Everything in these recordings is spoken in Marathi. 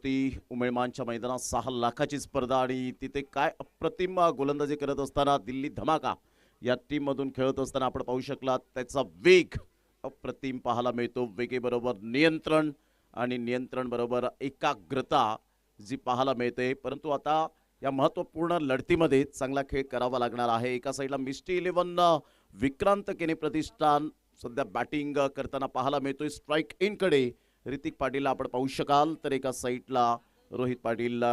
होती उमेळमानच्या मैदानात 6 लाखाची स्पर्धा आणि तिथे काय अप्रतिम गोलंदाजी करत असताना दिल्ली धमाका या टीम मधून खेळत असताना आपण पाहू शकला त्याचा वेग अप्रतिम पाहायला मिळतो. वेगेबरोबर नियंत्रण आणि नियंत्रण बरोबर एकाग्रता जी पाहायला मिळते. परंतु आता या महत्त्वपूर्ण लढतीमध्ये चांगला खेळ करावा लागणार आहे. एका साईडला मिस्टी 11 विक्रांत केने प्रतिष्ठान सध्या बॅटिंग करताना पाहायला मिळतोय. स्ट्राईक इन कडे ऋतिक पाटीलला आपण पाहू शकाल. तर एका साईडला रोहित पाटील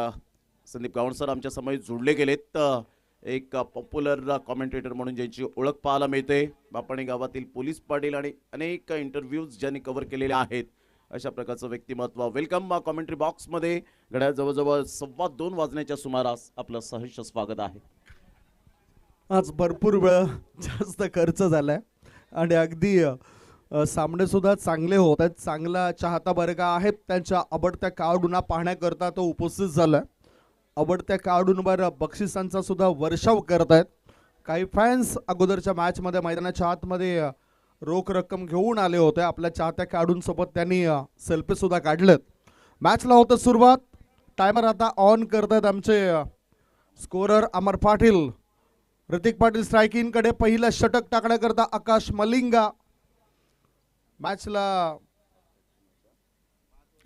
संदीप गावणसर आमच्या समोर जुळले गेलेत. एक पॉप्युलर कॉमेंटेटर म्हणून ज्यांची ओळख पाहायला मिळते. बापाणी गावातील पोलीस पाटील आणि अनेक इंटरव्ह्यूज ज्यांनी कव्हर केलेले आहेत अशा प्रकारचं व्यक्तिमत्व. वेलकम कॉमेंट्री बॉक्समध्ये. घड्याळ जवळजवळ 2:15 वाजण्याच्या सुमारास आपलं सहर्ष स्वागत आहे. आज भरपूर वेळ जास्त खर्च झालाय आणि अगदी सामने सुद्धा चांगले होत आहेत. चांगला चाहता वर्ग आहेत त्यांच्या आवडत्या खेळाडूंना पाहण्याकरता तो उपस्थित झालाय. आवडत्या खेळाडूंवर बक्षिसांचा सुद्धा वर्षाव करत आहेत. काही फॅन्स अगोदरच्या मॅचमध्ये मैदानाच्या आतमध्ये रोख रक्कम घेऊन आले होते. आपल्या चाहत्या खेळाडूंसोबत त्यांनी सेल्फी सुद्धा काढलेत. मॅचला होतं सुरुवात. टायमर आता ऑन करतात आमचे स्कोरर अमर पाटील. ऋतिक पाटील स्ट्रायकिंग कडे पहिलं षटक टाकण्याकरता आकाश मलिंगा. मॅचला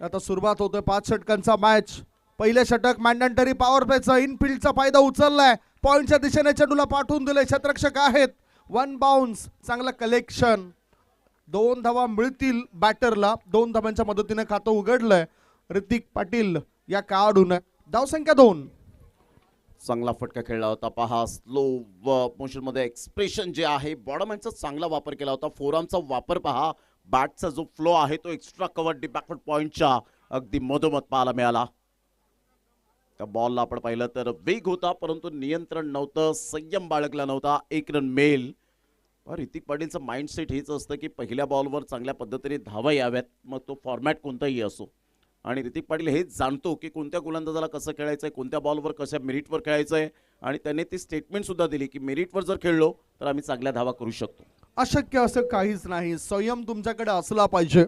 आता सुरुवात होतोय. 5 षटकांचा मॅच. पहिले षटक मॅन्डेटरी पॉवर प्लेचा इनफिल्डचा फायदा उचललाय. पॉइंटच्या दिशेने चेंडूला पाठवून दिले. क्षेत्ररक्षक आहेत. 1 बाउन्स. चांगला कलेक्शन. 2 धावा मिळतील बॅटरला. 2 धावांच्या मदतीने खातं उघडलंय ऋतिक पाटील या खेळाडूने. धावसंख्या 2. चांगला फटका खेळला होता. पहा स्लो मोशन मध्ये एक्सप्रेशन जे आहे बॉडमॅनचा चांगला वापर केला होता. फोरआर्मचा वापर पहा. बॅटचा जो फ्लो आहे तो एक्स्ट्रा कव्हर डी बॅकवर्ड पॉइंटच्या अगदी मधोमध पाहायला मिळाला. त्या बॉलला आपण पाहिलं तर वेग होता परंतु नियंत्रण नव्हतं. संयम बाळगला नव्हता. 1 रन मेल. ऋतिक पाटीलचं माइंडसेट हेच असतं की पहिल्या बॉलवर चांगल्या पद्धतीने धावा याव्यात मग तो फॉर्मॅट कोणताही असो. आणि ऋतिक पाटील हेच जाणतो की कोणत्या गोलंदाजाला कसं खेळायचं आहे, कोणत्या बॉलवर कशा मेरिटवर खेळायचं आहे. आणि त्याने ती स्टेटमेंट सुद्धा दिली की मेरिटवर जर खेळलो तर आम्ही चांगल्या धावा करू शकतो. अशक्य असं काहीच नाही. संयम तुमच्याकडे असला पाहिजे.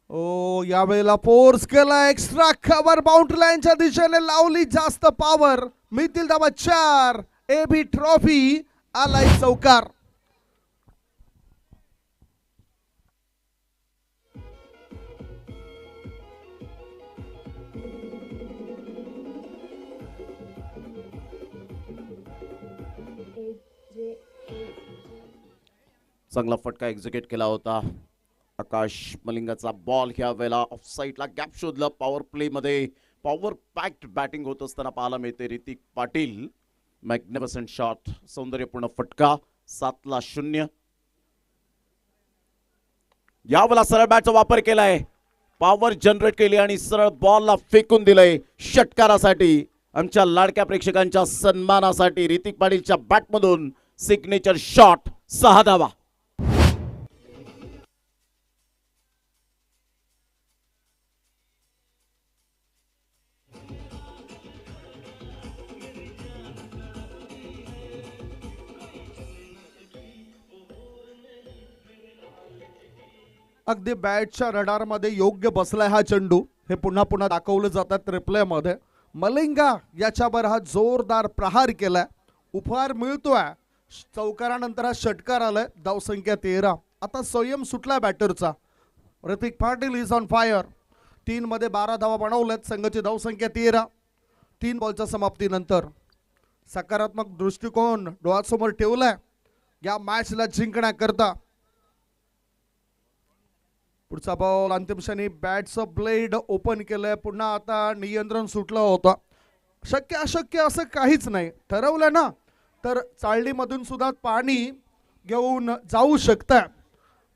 ओ यावेळेला फोर्स केला. एक्स्ट्रा कव्हर बाउंड्री लाईनच्या दिशेने लावली. जास्त पॉवर. मिळतील धावा 4. एबी ट्रॉफी आलाय चौकार. चांगला फटका एक्झिक्यूट केला होता. आकाश मलिंगाचा बॉल ह्या वेळेला ऑफ साईडला गॅप शोधला. पॉवर प्ले मध्ये पॉवर पॅक्ड बॅटिंग होत असताना पाहायला मिळते ऋतिक पाटील. Magnificent shot. सौंदर्यपूर्ण फटका. 7-0. यावेळेला सरळ बॅटचा वापर केलाय. पॉवर जनरेट केली आणि सरळ बॉलला फेकून दिलंय षटकारासाठी. आमच्या लाडक्या प्रेक्षकांच्या सन्मानासाठी ऋतिक पाटीलच्या बॅटमधून सिग्नेचर शॉट. 6 धावा. अगदी बॅटच्या रडारमध्ये योग्य बसलाय हा चेंडू. हे पुन्हा पुन्हा दाखवलं जातात रिप्लेमध्ये. मलिंगा याच्यावर हा जोरदार प्रहार केलाय. उपहार मिळतोय. चौकारानंतर हा षटकार आलाय. धावसंख्या 13. आता संयम सुटला बॅटरचा. Hrithik Patil is on fire. 3 मध्ये 12 धावा बनवल्यात. संघाची धावसंख्या 13. 3 बॉलच्या समाप्तीनंतर सकारात्मक दृष्टिकोन डोळ्यासमोर ठेवलाय या मॅचला जिंकण्याकरता. पुढचा बॉल अंतिम क्षणी बॅटचं ब्लेड ओपन केलंय. पुन्हा आता नियंत्रण सुटलं होतं. शक्य अशक्य असं काहीच नाही. ठरवलं ना तर चाळणीमधून सुद्धा पाणी घेऊन जाऊ शकतं.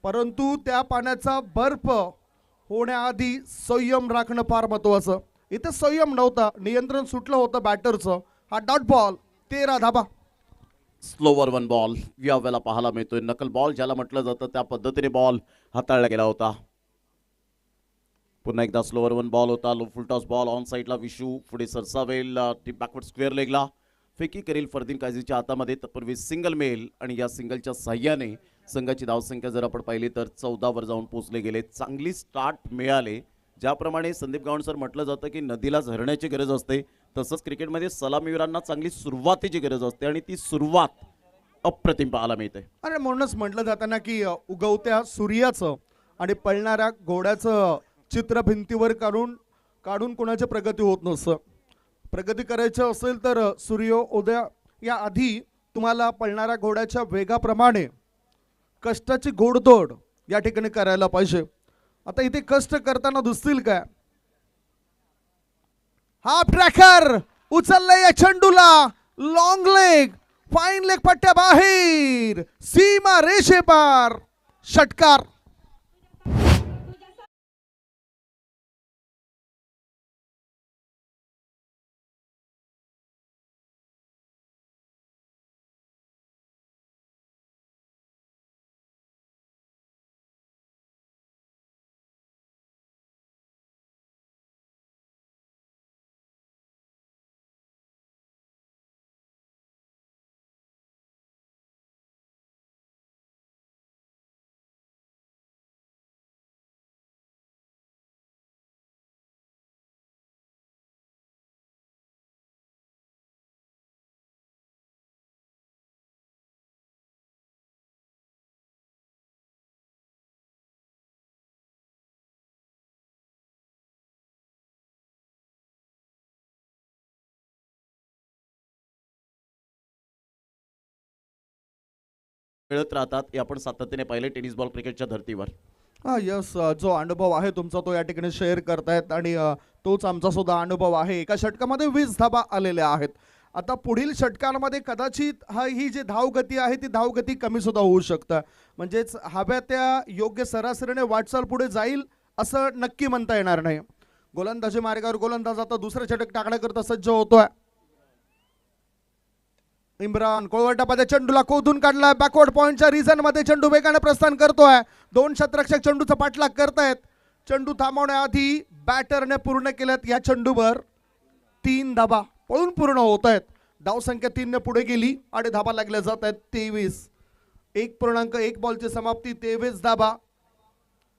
परंतु त्या पाण्याचा बर्फ होण्याआधी संयम राखणं फार महत्वाचं. इथे संयम नव्हता. नियंत्रण सुटलं होतं बॅटरचं. हा डॉट बॉल. 13 धाबा. स्लोवर 1 बॉल यावेळेला पाहायला मिळतोय. नकल बॉल ज्याला म्हटलं जातं त्या पद्धतीने बॉल हाताळला गेला होता. पुन्हा एकदा स्लोवर 1 बॉल होता. Low full toss ball. On साईडला विशू पुढे सरसावेल. टीप बॅकवर्ड स्क्वेअर लेगला फेकी करेल फरदीन काझीच्या हातामध्ये. तत्पूर्वी सिंगल मेल आणि या सिंगलच्या सहाय्याने संघाची धावसंख्या जर आपण पाहिली तर 14 वर जाऊन पोहोचले गेले. चांगली स्टार्ट मिळाले ज्याप्रमाणे संदीप गावंड सर म्हटलं जातं की नदीला झरण्याची गरज असते, तसंच क्रिकेटमध्ये सलामीवीरांना चांगली सुरुवातीची गरज असते आणि ती सुरुवात अप्रतिम पाहायला मिळते. आणि म्हणूनच म्हटलं जातं ना की उगवत्या सूर्याचं आणि पळणाऱ्या घोड्याचं चित्र भिंतीवर काढून काढून कोणाची प्रगती होत नसतं. प्रगती करायची असेल तर सूर्योदय या आधी तुम्हाला पळणाऱ्या घोड्याच्या वेगाप्रमाणे कष्टाची घोडदौड या ठिकाणी करायला पाहिजे. आता इथे कष्ट करताना दिसतील काय? हाफ ट्रॅकर उचलले या चेंडूला, लॉंग लेग, फाईन लेग पट्ट्या बाहेर, सीमा रेषेपार, षटकार. खेळत राहतात हे आपण सातत्याने पाहिले टेनिस बॉल क्रिकेटच्या धर्तीवर. हा यस, जो अनुभव आहे तुमचा तो या ठिकाणी शेअर करतायत आणि तोच आमचा सुद्धा अनुभव आहे. एका षटकामध्ये 20 धाबा आलेल्या आहेत. आता पुढील षटकांमध्ये कदाचित ही जी धावगती आहे ती धावगती कमी सुद्धा होऊ शकतं. म्हणजेच हव्या त्या योग्य सरासरीने वाटचाल पुढे जाईल असं नक्की म्हणता येणार नाही. गोलंदाजी मार्गावर गोलंदाज आता दुसरं षटक टाकण्याकरता सज्ज होतोय. इम्रान कोळवटामध्ये चेंडूला कोधून काढलाय, बॅकवर्ड पॉइंटच्या रिझन मध्ये चेंडू वेगाने प्रस्थान करतोय. दोन क्षेत्ररक्षक चेंडूचा पाठलाग करतायत. चेंडू थांबवण्याआधी बॅटरने पूर्ण केल्यात या चेंडूवर 3 धाबा पळून पूर्ण होत आहेत. धावसंख्या 3 ने पुढे गेली आणि धाबा लागल्या जात आहेत 23. 1.1 बॉलची समाप्ती, 23 धाबा,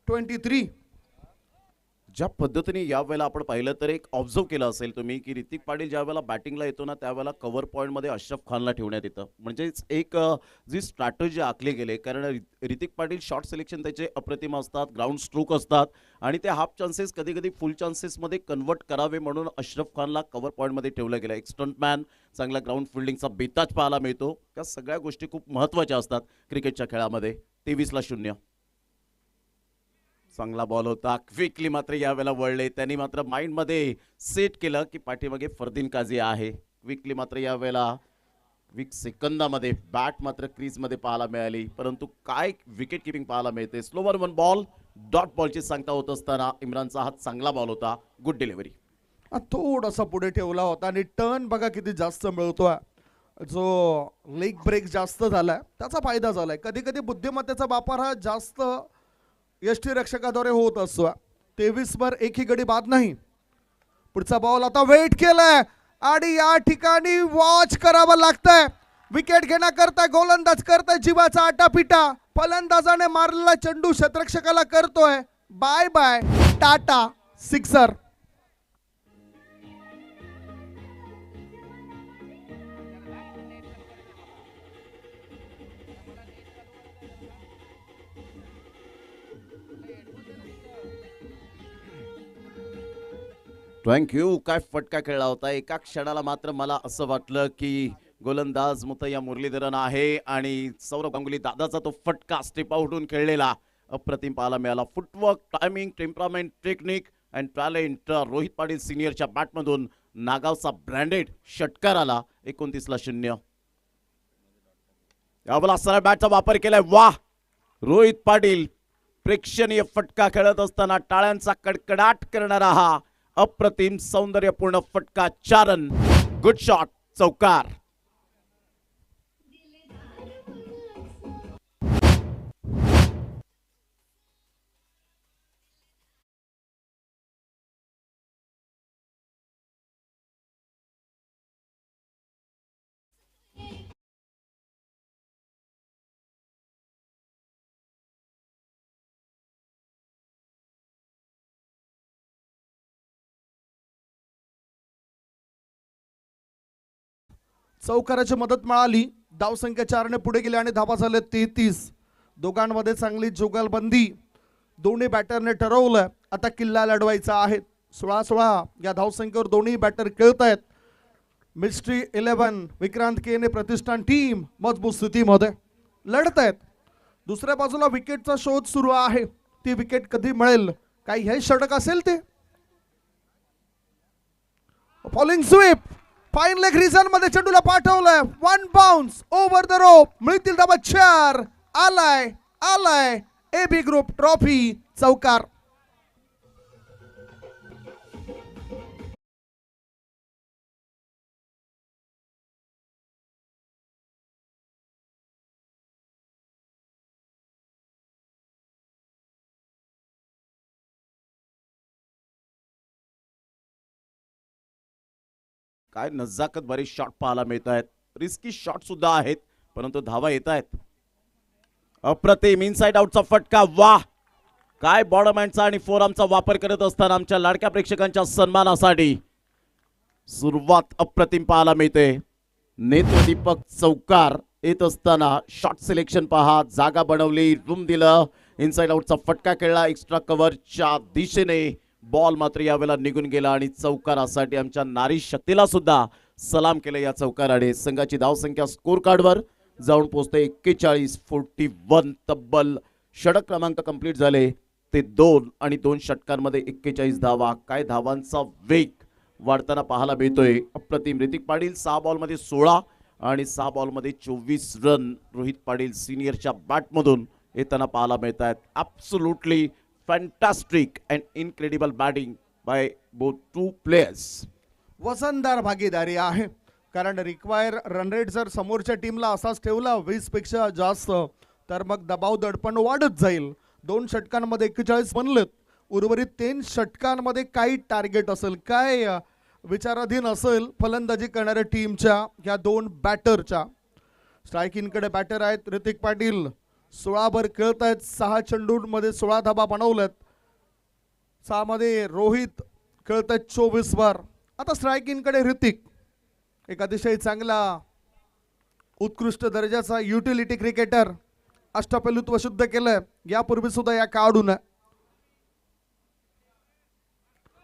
23. ज्या पद्धतीने यावेळेला आपण पाहिलं तर एक ऑब्झर्व केलं असेल तुम्ही की ऋतिक पाटील ज्या वेळेला बॅटिंगला येतो ना त्यावेळेला कव्हर पॉईंटमध्ये अशरफ खानला ठेवण्यात येतं. म्हणजेच एक जी स्ट्रॅटजी आखली गेली, कारण ऋतिक पाटील शॉर्ट सिलेक्शन त्याचे अप्रतिम असतात, ग्राउंड स्ट्रोक असतात आणि ते हाफ चान्सेस कधी कधी फुल चान्सेसमध्ये कन्वर्ट करावे म्हणून अशरफ खानला कव्हर पॉईंटमध्ये ठेवलं गेलं. एक स्टंटमॅन, चांगला ग्राउंड फिल्डिंगचा बेताज पाहायला मिळतो. त्या सगळ्या गोष्टी खूप महत्त्वाच्या असतात क्रिकेटच्या खेळामध्ये. 23-0 चांगला बॉल होता. क्विकली मात्र यावेळेला वळले, त्यांनी मात्र माइंडमध्ये सेट केलं की पाठीमागे फरदीन काझी आहे. क्विकली मात्र यावेळेला वीक सेकंदामध्ये बॅट मात्र क्रीजमध्ये पाहायला मिळाली, परंतु काय विकेट किपिंग पाहायला मिळते. स्लोवर 1 बॉल, डॉट बॉलची सांगता होत असताना इम्रानचा हा चांगला बॉल होता, गुड डिलिव्हरी. थोडासा पुढे ठेवला होता आणि टर्न बघा किती जास्त मिळतोय. जो लेग ब्रेक जास्त झालाय त्याचा फायदा झालाय. कधी कधी बुद्धिमत्तेचा वापर हा जास्त यष्टीरक्षकाद्वारे होत असतो. 23 वर एकही गडी बाद नाही. पुढचा बॉल आता वेट केलाय आणि या ठिकाणी वॉच करावं लागतंय. विकेट घेण्याकरता गोलंदाज करताय जीवाचा आटापिटा. फलंदाजाने मारलेला चेंडू क्षेत्ररक्षकाला करतोय bye bye tata, sixer. Thank you. काय फटका खेळला होता. एका क्षणाला मात्र मला असं वाटलं की गोलंदाज मुथय्या मुरलीधरन आहे आणि सौरभ गांगुली दादाचा तो फटका स्टेप आउटून खेळलेला अप्रतिम पाहायला मिळाला. Footwork, timing, temperament, technique and talent Rohit Patil सिनियरच्या बॅटमधून नागावचा ब्रँडेड षटकार आला. 29-0 यावेळेला सरळ बॅटचा वापर केलाय. वाह, रोहित पाटील प्रेक्षणीय फटका खेळत असताना टाळ्यांचा कडकडाट करणारा हा अप्रतिम सौंदर्यपूर्ण फटका. 4 रन, गुड शॉट, चौकार. चौकाराची मदत मिळाली. धावसंख्या 4ने पुढे गेले आणि धावा झाल्या 33. दोघांमध्ये चांगली जुगलबंदी दोन्ही बॅटरने ठरवलं. आता किल्ला लढवायचा आहे. 16-16 या धावसंख्येवर दोन्ही बॅटर खेळत आहेत. मिस्ट्री 11 विक्रांत केने प्रतिष्ठान टीम मजबूत स्थितीमध्ये लढत आहेत. दुसऱ्या बाजूला विकेटचा शोध सुरू आहे. ती विकेट कधी मिळेल? काही हे षटक असेल ते. Falling sweep fine leg region मध्ये चेंडूला पाठवलंय. 1 बाउन्स ओव्हर द रोप. मिळतील धावा 4. आलाय ए बी ग्रुप ट्रॉफी चौकार. काय नजाकत बरेच शॉट पाहायला मिळत आहेत. रिस्की शॉट सुद्धा आहेत, परंतु धावा येत आहेत. अप्रतिम इनसाइड आउटचा फटका. वाह, काय बॉटम हँडचा आणि फोरआर्मचा वापर करत असताना आमच्या लाडक्या प्रेक्षकांच्या सन्मानासाठी सुरुवात अप्रतिम पाहायला मिळते. नेत्र दीपक चौकार येत असताना शॉट सिलेक्शन पहा. जागा बनवली, रूम दिलं, इनसाइड आउटचा फटका खेळला एक्स्ट्रा कव्हरच्या दिशेने. बॉल मात्र यावेळेला निघून गेला आणि चौकारासाठी आमच्या नारी शक्तीला सुद्धा सलाम केलं या चौकाराने. संघाची धावसंख्या स्कोर कार्डवर जाऊन पोहोचते 41-41. तब्बल षटक क्रमांक कंप्लीट झाले ते 2 आणि 2 षटकांमध्ये 41 धावा. काय धावांचा वेग वाढताना पाहायला मिळतोय. अप्रतिम. ऋतिक पाटील 6 बॉलमध्ये 16 आणि 6 बॉलमध्ये 24 रन रोहित पाटील सिनियरच्या बॅटमधून येताना पाहायला मिळत आहेत. Absolutely fantastic and incredible batting by both two players. वजनदार भागीदारी आहे, कारण रिक्वायर रन रेट जर समोरच्या टीमला असाच ठेवला 20 पेक्षा जास्त तर मग दबाव दडपण वाढत जाईल. 2 षटकांमध्ये 41 बनलेत. उर्वरित 3 षटकांमध्ये काही टार्गेट असेल, काय विचाराधीन असेल फलंदाजी करणाऱ्या टीमच्या या 2 बॅटरच्या. स्ट्रायकिंगकडे बॅटर आहेत ऋतिक पाटील. 16 वर खेळत आहेत. 6 चेंडूंमध्ये 16 धाबा बनवल्यात. 6 मध्ये रोहित खेळत आहेत 24 वर. आता स्ट्रायकिंगकडे ऋतिक, एक अतिशय चांगला उत्कृष्ट दर्जाचा युटिलिटी क्रिकेटर. अष्टपैलुत्व सिद्ध केलंय यापूर्वी सुद्धा या खेळाडून.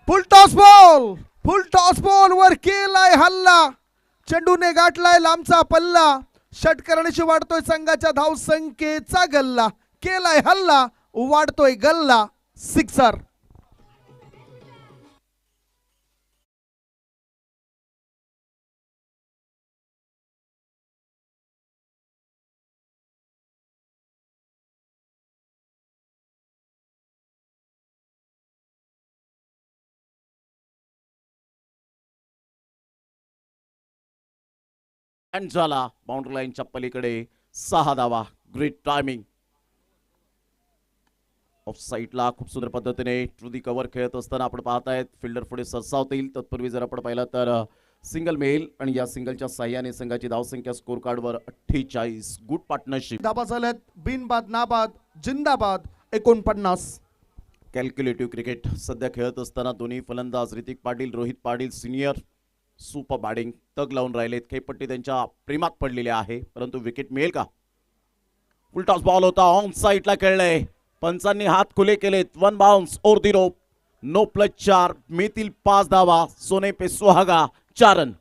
फुल टॉस बॉल वर केलाय हल्ला. चेंडूने गाठलाय लांबचा पल्ला. षटकरणाशी वाढतोय संघाच्या धावसंख्येचा गल्ला. केलाय हल्ला, वाढतोय गल्ला. सिक्सर. झाला बाउंड्री लाईनच्या पलीकडे 6 धावा. Great timing. ऑफ साईडला खूप सुंदर पद्धतीने टू दी कव्हर खेळत असताना आपण पाहतायत फिल्डर पुढे सरसावतील. तत्पूर्वी जर आपण पाहिलं तर सिंगल मेल आणि या सिंगलच्या साह्याने संघाची धावसंख्या स्कोर कार्डवर 48. Good partnership. धाबा झाल्यात. बिनबाद नाबाद जिंदाबाद 49. कॅल्क्युलेटिव्ह क्रिकेट सध्या खेळत असताना दोन्ही फलंदाज Hrithik Patil Rohit Patil senior super batting तग लावून राहिलेत. खेळपट्टी त्यांच्या प्रेमात पडलेली आहे, परंतु विकेट मिळेल का? फुल टॉस बॉल होता. ऑन साईडला खेळलंय. पंचांनी हात खुले केलेत. 1 bounce over the rope. No plus 4. मिळतील 5 धावा. सोने पे सुहागा 4 रन.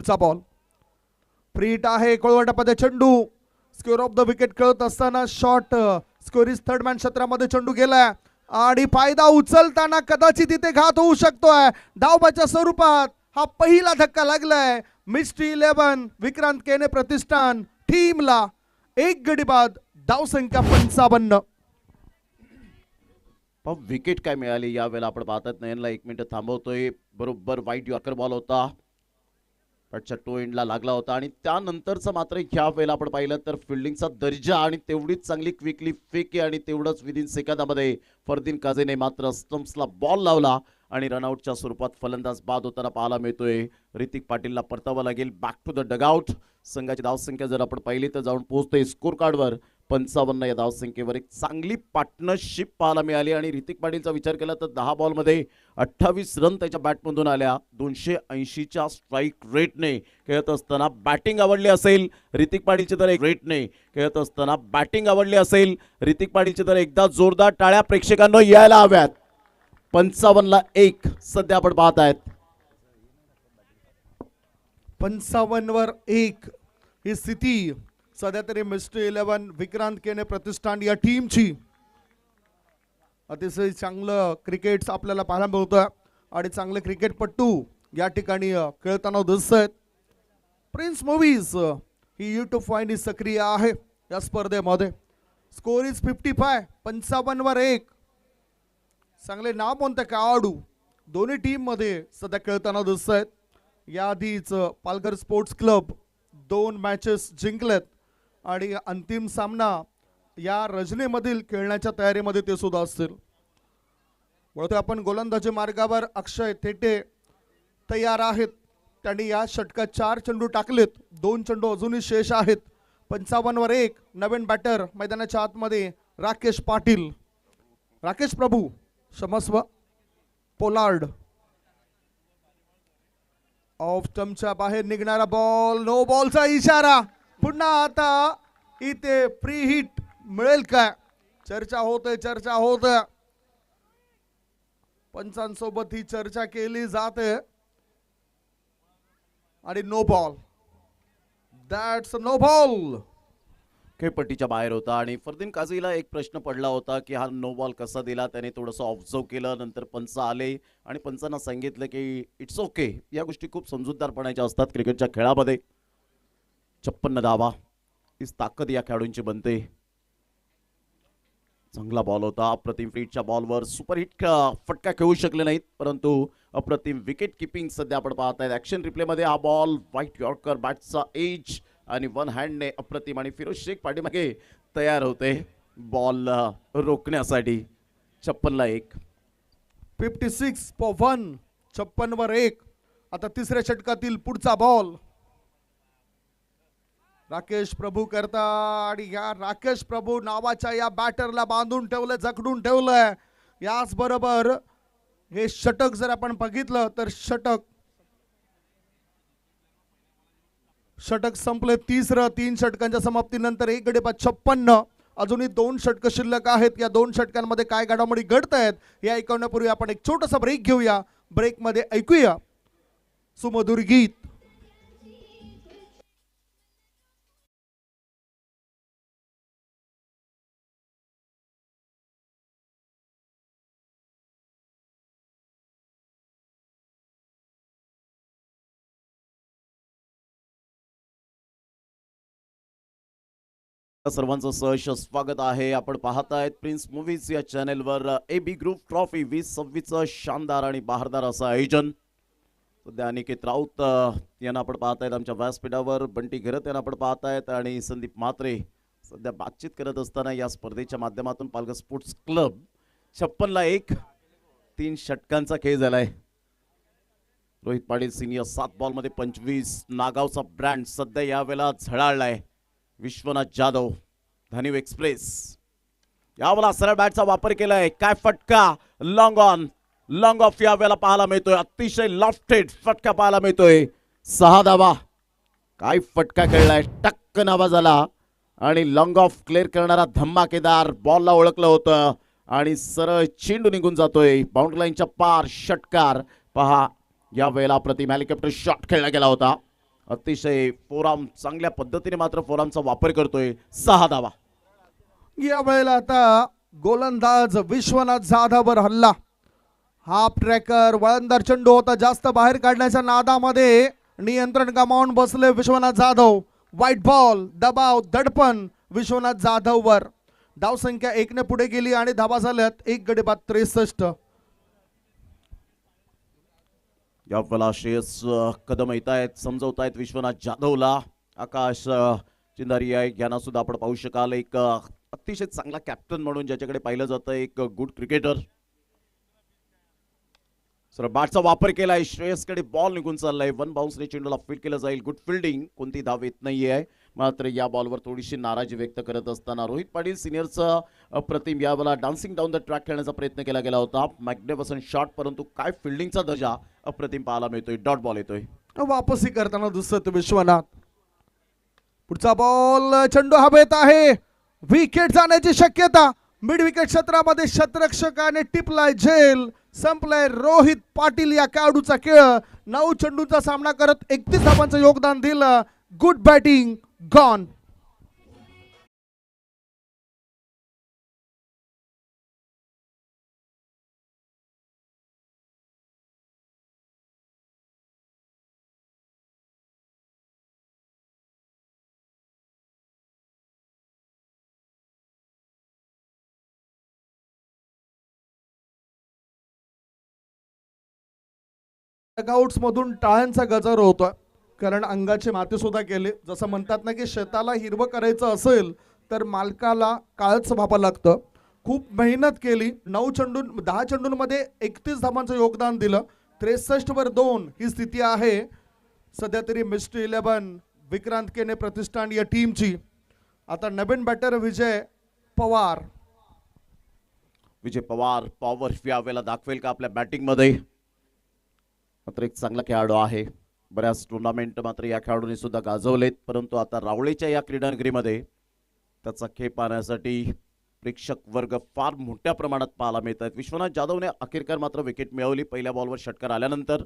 चा बॉल फ्री हिट आहे. कोळवटामध्ये चेंडू स्कोर ऑफ द विकेट खेळत असताना shot score is third man क्षेत्रामध्ये चेंडू गेलाय आणि फायदा उचलताना कदाचित इथे घात होऊ शकतोय. धावबाच्या स्वरूपात हा पहिला धक्का लागलाय. मिस्ट्री 11 विक्रांत केने प्रतिष्ठान टीमला 1 गडी बाद. धावसंख्या 55. पण विकेट काय मिळाली यावेळेला आपण पाहतात. नयनला 1 मिनिट थांबवतोय. बरोबर वाईट यॉर्कर बॉल होता, पटच्या टो एंडला लागला होता आणि त्यानंतरचा मात्र ह्या वेळेला आपण पाहिलं तर फिल्डिंगचा दर्जा आणि तेवढीच चांगली क्विकली फेक आणि तेवढंच विदिन सेकंदामध्ये फरदीन काझेने मात्र स्टंप्सला बॉल लावला आणि रनआउटच्या स्वरूपात फलंदाज बाद होताना पाहायला मिळतोय. ऋतिक पाटीलला परतावं लागेल बॅक टू द डगआउट. संघाची धावसंख्या जर आपण पाहिली तर जाऊन पोहोचतोय स्कोर कार्डवर 55. या धावसंख्येवर एक चांगली पार्टनरशिप पाहायला मिळाली आणि ऋतिक पाटीलचा विचार केला तर 10 बॉलमध्ये 28 रन त्याच्या बॅटमधून आल्या. 280च्या स्ट्राईक रेटने खेळत असताना बॅटिंग आवडली असेल ऋतिक पाटीलची तर एक रेटने खेळत असताना बॅटिंग आवडली असेल ऋतिक पाटीलची तर एकदा जोरदार टाळ्या प्रेक्षकांना यायला हव्यात. 55ला 1 सध्या आपण पाहत आहेत. 55 वर 1 ही स्थिती सध्या तरी मिस्टर 11 विक्रांत केने प्रतिष्ठान या टीमची. अतिशय चांगलं क्रिकेट आपल्याला पाहायला मिळतोय आणि चांगले क्रिकेटपटू या ठिकाणी खेळताना दिसत आहेत. प्रिन्स मूवीज ही यूट्यूब फाईन सक्रिय आहे या स्पर्धेमध्ये. Score is 55. 55 वर 1. चांगले नाव कोणते खेळाडू दोन्ही टीम मध्ये सध्या खेळताना दिसत आहेत. याआधीच पालघर स्पोर्ट्स क्लब 2 मॅचेस जिंकलेत आणि अंतिम सामना या रजनीमधील खेळण्याच्या तयारीमध्ये ते सुद्धा असतील. वळतो आपण गोलंदाजी मार्गावर. अक्षय थेटे तयार आहेत. त्यांनी या षटकात 4 चेंडू टाकलेत. 2 चेंडू अजूनही शेष आहेत. 55 वर 1. नवीन बॅटर मैदानाच्या आतमध्ये राकेश पाटील, राकेश प्रभू क्षमस्व, पोलार्ड. ऑफ स्टंपच्या बाहेर निघणारा बॉल. नो बॉलचा इशारा. पुन्हा आता इथे फ्री हिट मिळेल का? चर्चा होते. पंचांसोबत ही चर्चा केली जाते आणि no ball. That's no ball. खेळपट्टीच्या बाहेर होता आणि फरदीन काझीला एक प्रश्न पडला होता की हा नो बॉल कसा दिला. त्याने थोडंसं ऑब्झर्व केलं. नंतर पंच आले आणि पंचांना सांगितलं की इट्स ओके. या गोष्टी खूप समजूतदारपणाच्या असतात क्रिकेटच्या खेळामध्ये. 56 धावा हीच ताकद या खेळाडूंची बनते. चांगला बॉल होता. अप्रतिम फीटच्या बॉलवर सुपरहिट फटका खेळू शकले नाहीत परंतु अप्रतिम विकेट किपिंग सध्या आपण पाहत आहेत. ॲक्शन रिप्लेमध्ये हा बॉल व्हाईट यॉर्कर बॅटचा एज आणि वन हँडने अप्रतिम आणि फिरोज शेख पाठीमागे तयार होते बॉल रोखण्यासाठी. 56ला 1. 56 for 1. 56 वर 1. आता तिसऱ्या षटकातील पुढचा बॉल राकेश प्रभू करता आणि या राकेश प्रभू नावाच्या या बॅटरला बांधून ठेवलं, जखडून ठेवलंय. याच बरोबर हे षटक जर आपण बघितलं तर षटक संपले. तिसरं 3 षटकांच्या समाप्तीनंतर 1 गडी बाद. 56. अजूनही 2 षटक शिल्लक आहेत. या 2 षटकांमध्ये काय घडामोडी घडत आहेत हे ऐकवण्यापूर्वी आपण एक छोटासा ब्रेक घेऊया. ब्रेकमध्ये ऐकूया सुमधुर गीत. सर्वांचं सहर्ष स्वागत आहे. आपण पाहतायत प्रिन्स मूवीज या चॅनेलवर AB ग्रुप ट्रॉफी 2026चं शानदार आणि बहारदार असं आयोजन. सध्या अनिकेत राऊत यांना आपण पाहतायत आमच्या व्यासपीठावर. बंटी घरत यांना आपण पाहतायत आणि संदीप म्हात्रे सध्या बातचीत करत असताना या स्पर्धेच्या माध्यमातून पालघर स्पोर्ट्स क्लब 56ला 1. 3 षटकांचा खेळ झालाय. रोहित पाटील सिनियर 7 बॉलमध्ये 25. नागावचा ब्रँड सध्या यावेळेला झळाळलाय. विश्वनाथ जाधव धनीव एक्सप्रेस यावेळेला सरळ बॅटचा वापर केलाय. काय फटका. लॉंग ऑन लॉंग ऑफ यावेळेला पाहायला मिळतोय. अतिशय लॉफ्टेड फटका पाहायला मिळतोय. 6 धावा. काय फटका खेळलाय. टक्क नावा झाला आणि लॉंग ऑफ क्लिअर करणारा धम्माकेदार बॉलला ओळखलं होतं आणि सरळ चेंडू निघून जातोय बाउंड्री लाईनच्या पार. षटकार पहा यावेळेला प्रतिम हेलिकॉप्टर शॉट खेळला गेला होता. अतिशय फोरआर्म चांगल्या पद्धतीने मात्र फोरआर्मचा वापर करतोय. 6 धावा. या वेळेला आता गोलंदाज विश्वनाथ जाधववर हल्ला. हाफ ट्रॅकर वळणदार चेंडू होता, जास्त बाहेर काढण्याच्या नादामध्ये नियंत्रण गमावून बसले विश्वनाथ जाधव. व्हाईट बॉल, दबाव, दडपण विश्वनाथ जाधववर. धावसंख्या 1 ने पुढे गेली आणि धावा झाल्यात 1 गडी बाद 63. या वेळेला श्रेयस कदम येत आहेत, समजवतायत विश्वनाथ जाधवला. आकाश चिंदारी आहे, यांना सुद्धा आपण पाहू शकाल. एक अतिशय चांगला कॅप्टन म्हणून ज्याच्याकडे पाहिलं जातं, एक गुड क्रिकेटर. सर बॅटचा वापर केलाय, श्रेयसकडे बॉल निघून चाललाय. 1 बाउन्सने चेंडूला फील्ड केलं जाईल. गुड फिल्डिंग, कोणती धाव येत नाहीये. मात्र या बॉलवर थोडीशी नाराजी व्यक्त करत असताना रोहित पाटील सिनियरचं अप्रतिम यावेळेला डान्सिंग डाऊन द ट्रॅक खेळण्याचा प्रयत्न केला गेला होता. मॅग्निफिसंट शॉट, परंतु काय फिल्डिंगचा दर्जा अप्रतिम पाहायला मिळतोय. डॉट बॉल येतोय. वापसी करताना दिसत विश्वनाथ. पुढचा बॉल, चेंडू हवेत आहे. विकेट जाण्याची शक्यता. मिड विकेट क्षेत्रामध्ये शतरक्षकाने टिपलाय झेल. संपलाय रोहित पाटील या खेळाडूचा खेळ. 9 चेंडूंचा सामना करत 31 धावांचं योगदान दिलं. Good batting, gone. डगआउट्स मधून टाळ्यांचा गजर होतोय, कारण अंगाची माती सुद्धा केली. जसं म्हणतात ना की शेताला हिरवं करायचं असेल तर मालकाला काळच व्हावं लागतं. खूप मेहनत केली. 10 चेंडूंमध्ये 31 धावांचं योगदान दिलं. 63 वर 2 ही स्थिती आहे सध्या तरी मिस्टर 11 विक्रांत केने प्रतिष्ठान या टीमची. आता नवीन बॅटर विजय पवार. विजय पवार पॉवर यावेळेला दाखवेल का आपल्या बॅटिंग मध्ये. मात्र एक चांगला खेळाडू आहे. बऱ्याच टुर्नामेंट मात्र या खेळाडूंनी सुद्धा गाजवलेत, परंतु आता रावळेच्या या क्रीडानगरीमध्ये त्याचा खेळ पाहण्यासाठी प्रेक्षक वर्ग फार मोठ्या प्रमाणात पाहायला मिळत आहेत. विश्वनाथ जाधवने अखेरकार मात्र विकेट मिळवली. पहिल्या बॉलवर षटकार आल्यानंतर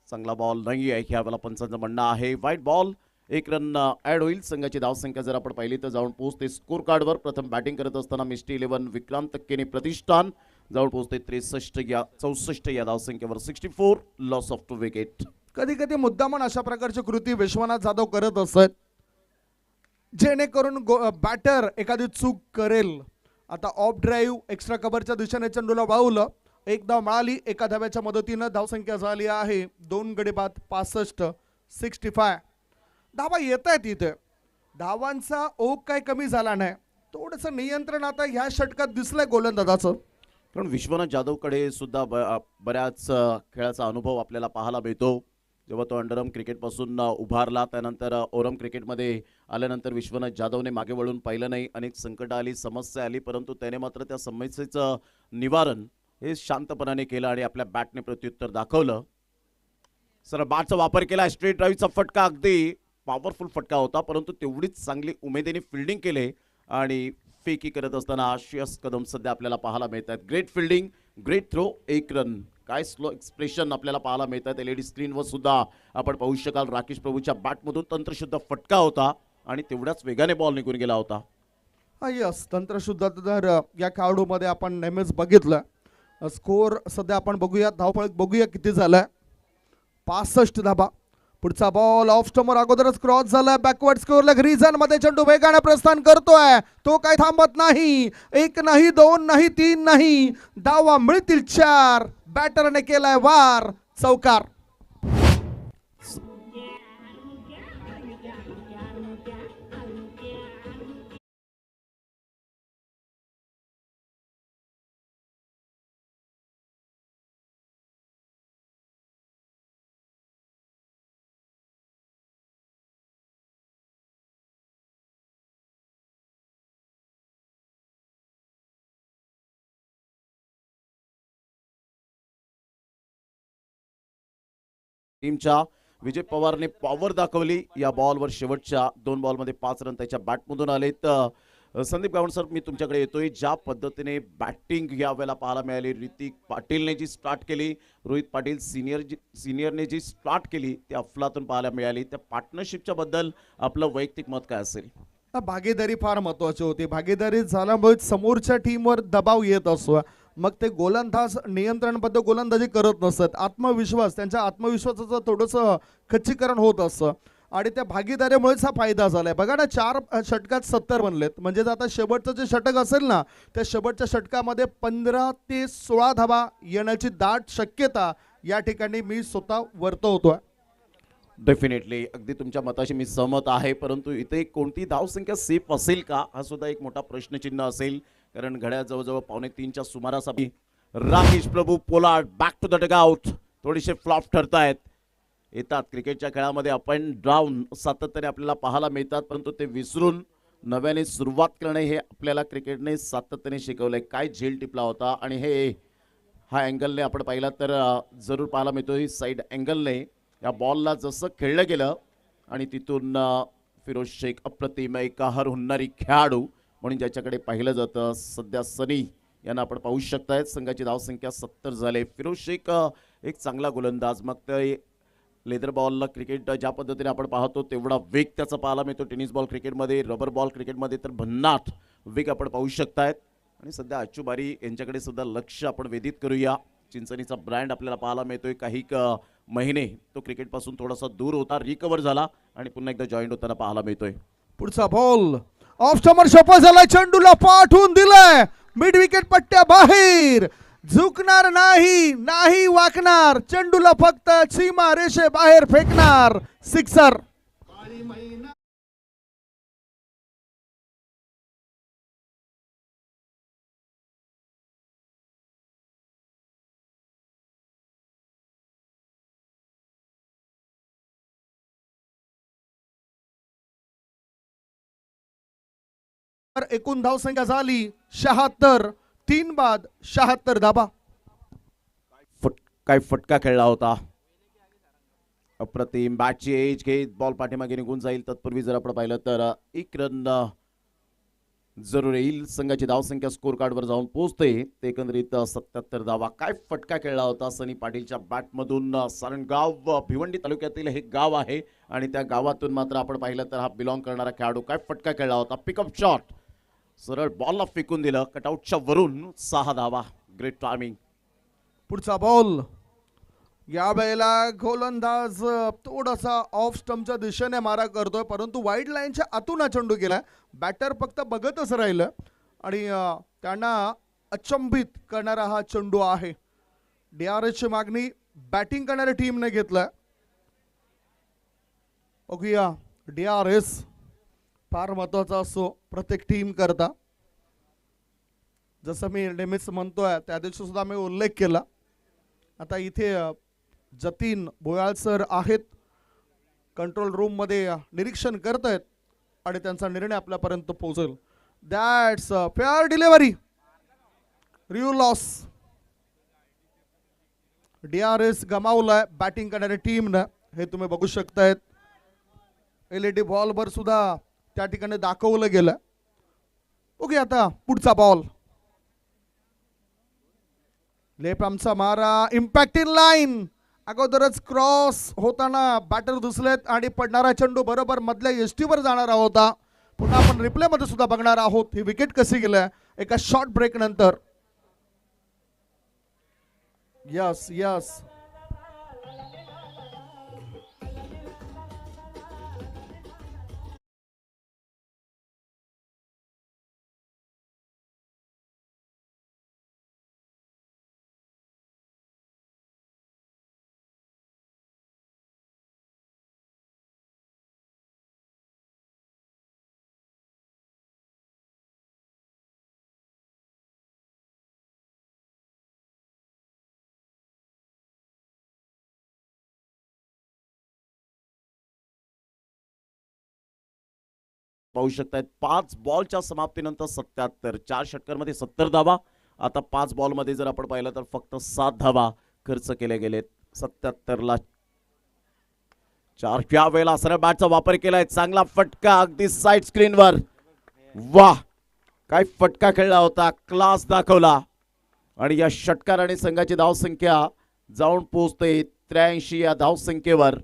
चांगला बॉल नाही आहे ह्यावेळेला पंचांचं म्हणणं आहे. व्हाईट बॉल, 1 रन ऍड होईल. संघाची धावसंख्या जर आपण पाहिली तर जाऊन पोहोचते स्कोर कार्डवर. प्रथम बॅटिंग करत असताना मिस्टर 11 विक्रांत केने प्रतिष्ठान जाऊन पोहोचते 64 या धावसंख्येवर. 64 लॉस ऑफ 2 विकेट. कधी कधी मुद्दामन अशा प्रकारची कृती विश्वनाथ जाधव करत असत, जेणेकरून बॅटर एखादी चूक करेल. आता ऑफ ड्राईव्ह एक्स्ट्रा कव्हरच्या दिशेने चेंडूला वावलं. 1 धाव मिळाली. 1 धाव्याच्या मदतीनं धावसंख्या झाली आहे 2 गडी बाद 65. 65 धावा येत आहेत. इथे धावांचा ओघ काय कमी झाला नाही. थोडंसं नियंत्रण आता ह्या षटकात दिसलंय गोलंदाजाचं. कारण विश्वनाथ जाधवकडे सुद्धा बऱ्याच खेळाचा अनुभव आपल्याला पाहायला मिळतो. जेव्हा तो अंडरआर्म क्रिकेटपासून उभारला, त्यानंतर ओरम क्रिकेटमध्ये आल्यानंतर विश्वनाथ जाधवने मागे वळून पाहिलं नाही. अनेक संकट आली, समस्या आली, परंतु त्याने मात्र त्या समस्येचं निवारण हे शांतपणाने केलं आणि आपल्या बॅटने प्रत्युत्तर दाखवलं. सर बॅटचा वापर केला. स्ट्रेट ड्राईव्हचा फटका अगदी पॉवरफुल फटका होता, परंतु तेवढीच चांगली उमेदीने फिल्डिंग केले आणि फेकी करत असताना श्रेयस कदम सध्या आपल्याला पाहायला मिळत आहेत. Great fielding, great throw, 1 run. काय स्लो एक्सप्रेशन आपल्याला पाहायला मिळतात. LED स्क्रीनवर सुद्धा आपण पाहू शकाल. राकेश प्रभूच्या बॅटमधून तंत्रशुद्ध फटका होता आणि तेवढ्याच वेगाने बॉल निघून गेला होता. यस, तंत्रशुद्ध तर या खेळाडूमध्ये आपण नेहमीच बघितलं. स्कोर सध्या आपण बघूया, धावफलक बघूया किती झालाय. 65 धाबा. पुढचा बॉल ऑफ स्टंपवर अगोदरच क्रॉस झाला. बॅकवर्ड स्कोअर रिजन मध्ये चेंडू वेगाने प्रस्थान करतोय. तो काय थांबत नाही. 1 नाही, 2 नाही, 3 नाही, धावा मिळतील 4. बॅटरने केलाय वार. चौकार. टीमच्या विजय पवारने पॉवर दाखवली. या बॉलवर शेवटच्या 2 बॉलमध्ये 5 रन त्याच्या बॅटमधून आलेत. संदीप गावंड सर, मी तुमच्याकडे येतोय. ज्या पद्धतीने बॅटिंग यावेळेला पाहायला मिळाली, ऋतिक पाटीलने जी स्टार्ट केली, रोहित पाटील सिनियरने जी स्टार्ट केली, ती अफलातून पाहायला मिळाली. त्या पार्टनरशिपच्या बद्दल आपलं वैयक्तिक मत काय असेल? भागीदारी फार महत्वाची होती. भागीदारी झाल्यामुळे समोरच्या टीमवर दबाव येत असतो. मग ते गोलंदाज नियंत्रणबद्ध गोलंदाजी करत नसत. आत्मविश्वास, त्यांच्या आत्मविश्वासाचं थोडंसं खच्चीकरण होत असतं आणि त्या भागीदारीमुळेच हा फायदा झालाय. बघा ना, 4 षटकात 70 बनलेत. म्हणजे आता शेवटचं जे षटक असेल ना, त्या शेवटच्या षटकामध्ये 15 ते 16 धावा येण्याची दाट शक्यता या ठिकाणी मी स्वतः वर्तवतोय. डेफिनेटली अगदी तुमच्या मताशी मी सहमत आहे, परंतु इथे कोणती धावसंख्या सेफ असेल का, हा सुद्धा एक मोठा प्रश्नचिन्ह असेल. कारण घड्याळ जवळजवळ 2:45च्या सुमारास Rakesh Prabhu Pollard back to the dugout. थोडेसे फ्लॉप ठरतायत. येतात क्रिकेटच्या खेळामध्ये अप अँड डाऊन सातत्याने आपल्याला पाहायला मिळतात, परंतु ते विसरून नव्याने सुरुवात करणे हे आपल्याला क्रिकेटने सातत्याने शिकवलंय. काय झेल टिपला होता आणि हा अँगलने आपण पाहिला तर जरूर पाहायला मिळतो. ही साईड अँगलने या बॉलला जसं खेळलं गेलं आणि तिथून फिरोज शेख अप्रतिम एक हरहुन्नरी खेळाडू म्हणून ज्याच्याकडे पाहिलं जातं. सध्या सनी यांना आपण पाहू शकतायत. संघाची धावसंख्या 70 झाले. फिरोज शेख एक चांगला गोलंदाज. मग ते लेदर बॉलला क्रिकेट ज्या पद्धतीने आपण पाहतो तेवढा वेग त्याचा पाहायला मिळतो. टेनिस बॉल क्रिकेटमध्ये, रबर बॉल क्रिकेटमध्ये तर भन्नाट वेग आपण पाहू शकतायत. आणि सध्या अच्चुबारी यांच्याकडे सुद्धा लक्ष आपण वेधित करूया. चिंचणीचा ब्रँड आपल्याला पाहायला मिळतोय. काही महिने तो क्रिकेटपासून थोडासा दूर होता, रिकवर झाला आणि पुन्हा एकदा जॉईंट होताना पाहायला मिळतोय. पुढचा बॉल ऑफ स्टंपर शॉपर झालाय. चेंडूला पाठवून दिलाय मिड विकेट पट्ट्या बाहेर. झुकणार नाही, नाही वाकणार. चेंडूला फक्त सीमा रेषे बाहेर फेकणार. सिक्सर. एकूण धावसंख्या झाली 76. 3 बाद 76 धाबा. काय फटका खेळला होता. अप्रतिम. बॅटची एज घेत बॉल पाठीमागे निघून जाईल. तत्पूर्वी जर आपण पाहिलं तर एक रन जरूर येईल. संघाची धावसंख्या स्कोर कार्डवर जाऊन पोहोचते. ते एकंदरीत 77 धावा. काय फटका खेळला होता सनी पाटीलच्या बॅटमधून. सारणगाव भिवंडी तालुक्यातील हे गाव आहे आणि त्या गावातून मात्र आपण पाहिलं तर हा बिलॉंग करणारा खेळाडू. काय फटका खेळला होता. पिकअप शॉट सरळ बॉलला फेकून दिलं. कटआउटच्या वरून 6 धावा. Great timing. पुढचा बॉल यावेळेला गोलंदाज थोडासा ऑफ स्टंपच्या दिशेने मारा करतोय, परंतु वाईड लाईनच्या आतून हा चेंडू गेला. बॅटर फक्त बघतच राहिलं आणि त्यांना अचंबित करणारा हा चेंडू आहे. DRSची मागणी बॅटिंग करणाऱ्या टीमने घेतलाय. बघूया. DRS फार महत्वाचा असतो प्रत्येक टीम करता. जसं मी नेहमीच म्हणतोय त्या दिवशी सुद्धा मी उल्लेख केला. आता इथे जतीन भोयाळ सर आहेत, कंट्रोल रूम मध्ये निरीक्षण करतायत आणि त्यांचा निर्णय आपल्यापर्यंत पोहोचेल. That's fair delivery. Review loss. DRS गमावलाय बॅटिंग करणाऱ्या टीमनं. हे तुम्ही बघू शकतायत. LED बॉलवर सुद्धा त्या ठिकाणी दाखवलं गेलं. ओके, आता पुढचा बॉल. लेफ्ट आर्मचा मारा. Impact in line. अगोदरच क्रॉस होताना बॅटर दुसलेत आणि पडणारा चेंडू बरोबर मधल्या एसटीवर जाणारा होता. पुन्हा आपण रिप्ले मध्ये सुद्धा बघणार आहोत ही विकेट कशी गेल्या एका शॉर्ट ब्रेक नंतर. Yes yes. पाहू शकतायत 5 बॉलच्या समाप्तीनंतर 77. 4 षटकांमध्ये 70 धावा. आता 5 बॉलमध्ये जर आपण पाहिलं तर फक्त 7 धावा खर्च केले गेलेत. 77ला 4 वेळेला सरळ बॅटचा वापर केलाय. चांगला फटका अगदी साईड स्क्रीनवर. वाह, काय फटका खेळला होता, क्लास दाखवला आणि या षटकाराने संघाची धावसंख्या जाऊन पोहोचते 83 या धावसंख्येवर.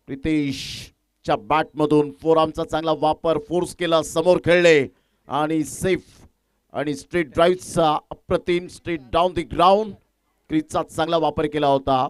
प्रितेशच्या बॅटमधून फोरआर्मचा चांगला वापर, फोर्स केला, समोर खेळले आणि सेफ आणि स्ट्रेट ड्राईव्हचा अप्रतिम स्ट्रेट डाऊन द ग्राउंड. क्रीजचा चांगला वापर केला होता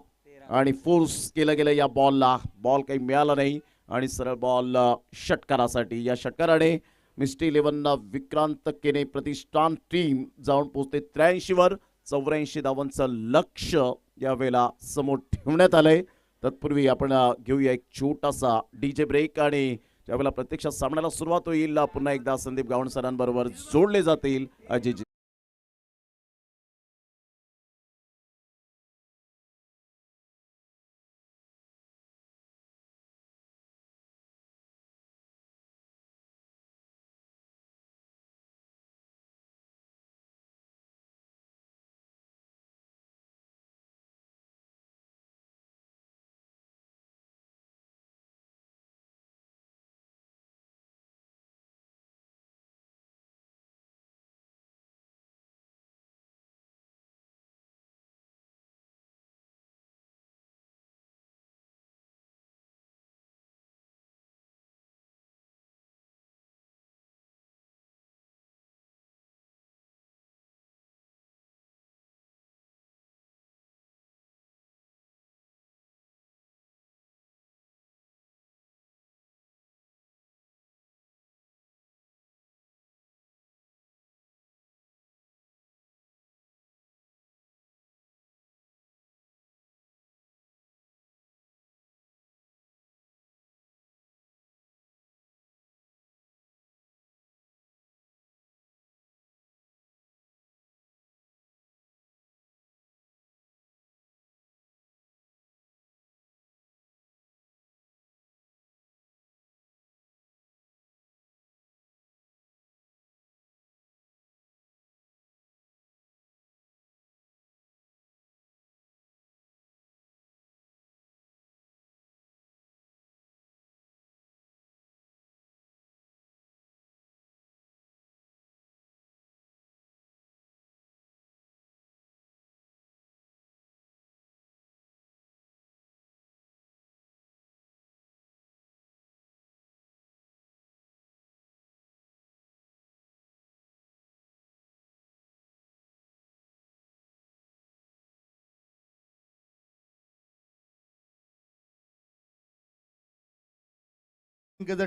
आणि फोर्स केलं गेलं या बॉलला. बॉल काही मिळाला नाही आणि सरळ बॉल षटकारासाठी. या षटकाराने मिस्टी 11 विक्रांत केने प्रतिष्ठान टीम जाऊन पोहोचते 83 वर. 84 धावांचं लक्ष यावेळेला समोर ठेवण्यात आलंय. तत्पूर्वी आपण घेऊया एक छोटासा डीजे ब्रेक आणि ज्यावेळेला प्रत्यक्षात सामन्याला सुरुवात होईल पुन्हा एकदा संदीप गावण सरांबरोबर जोडले जातील अजय.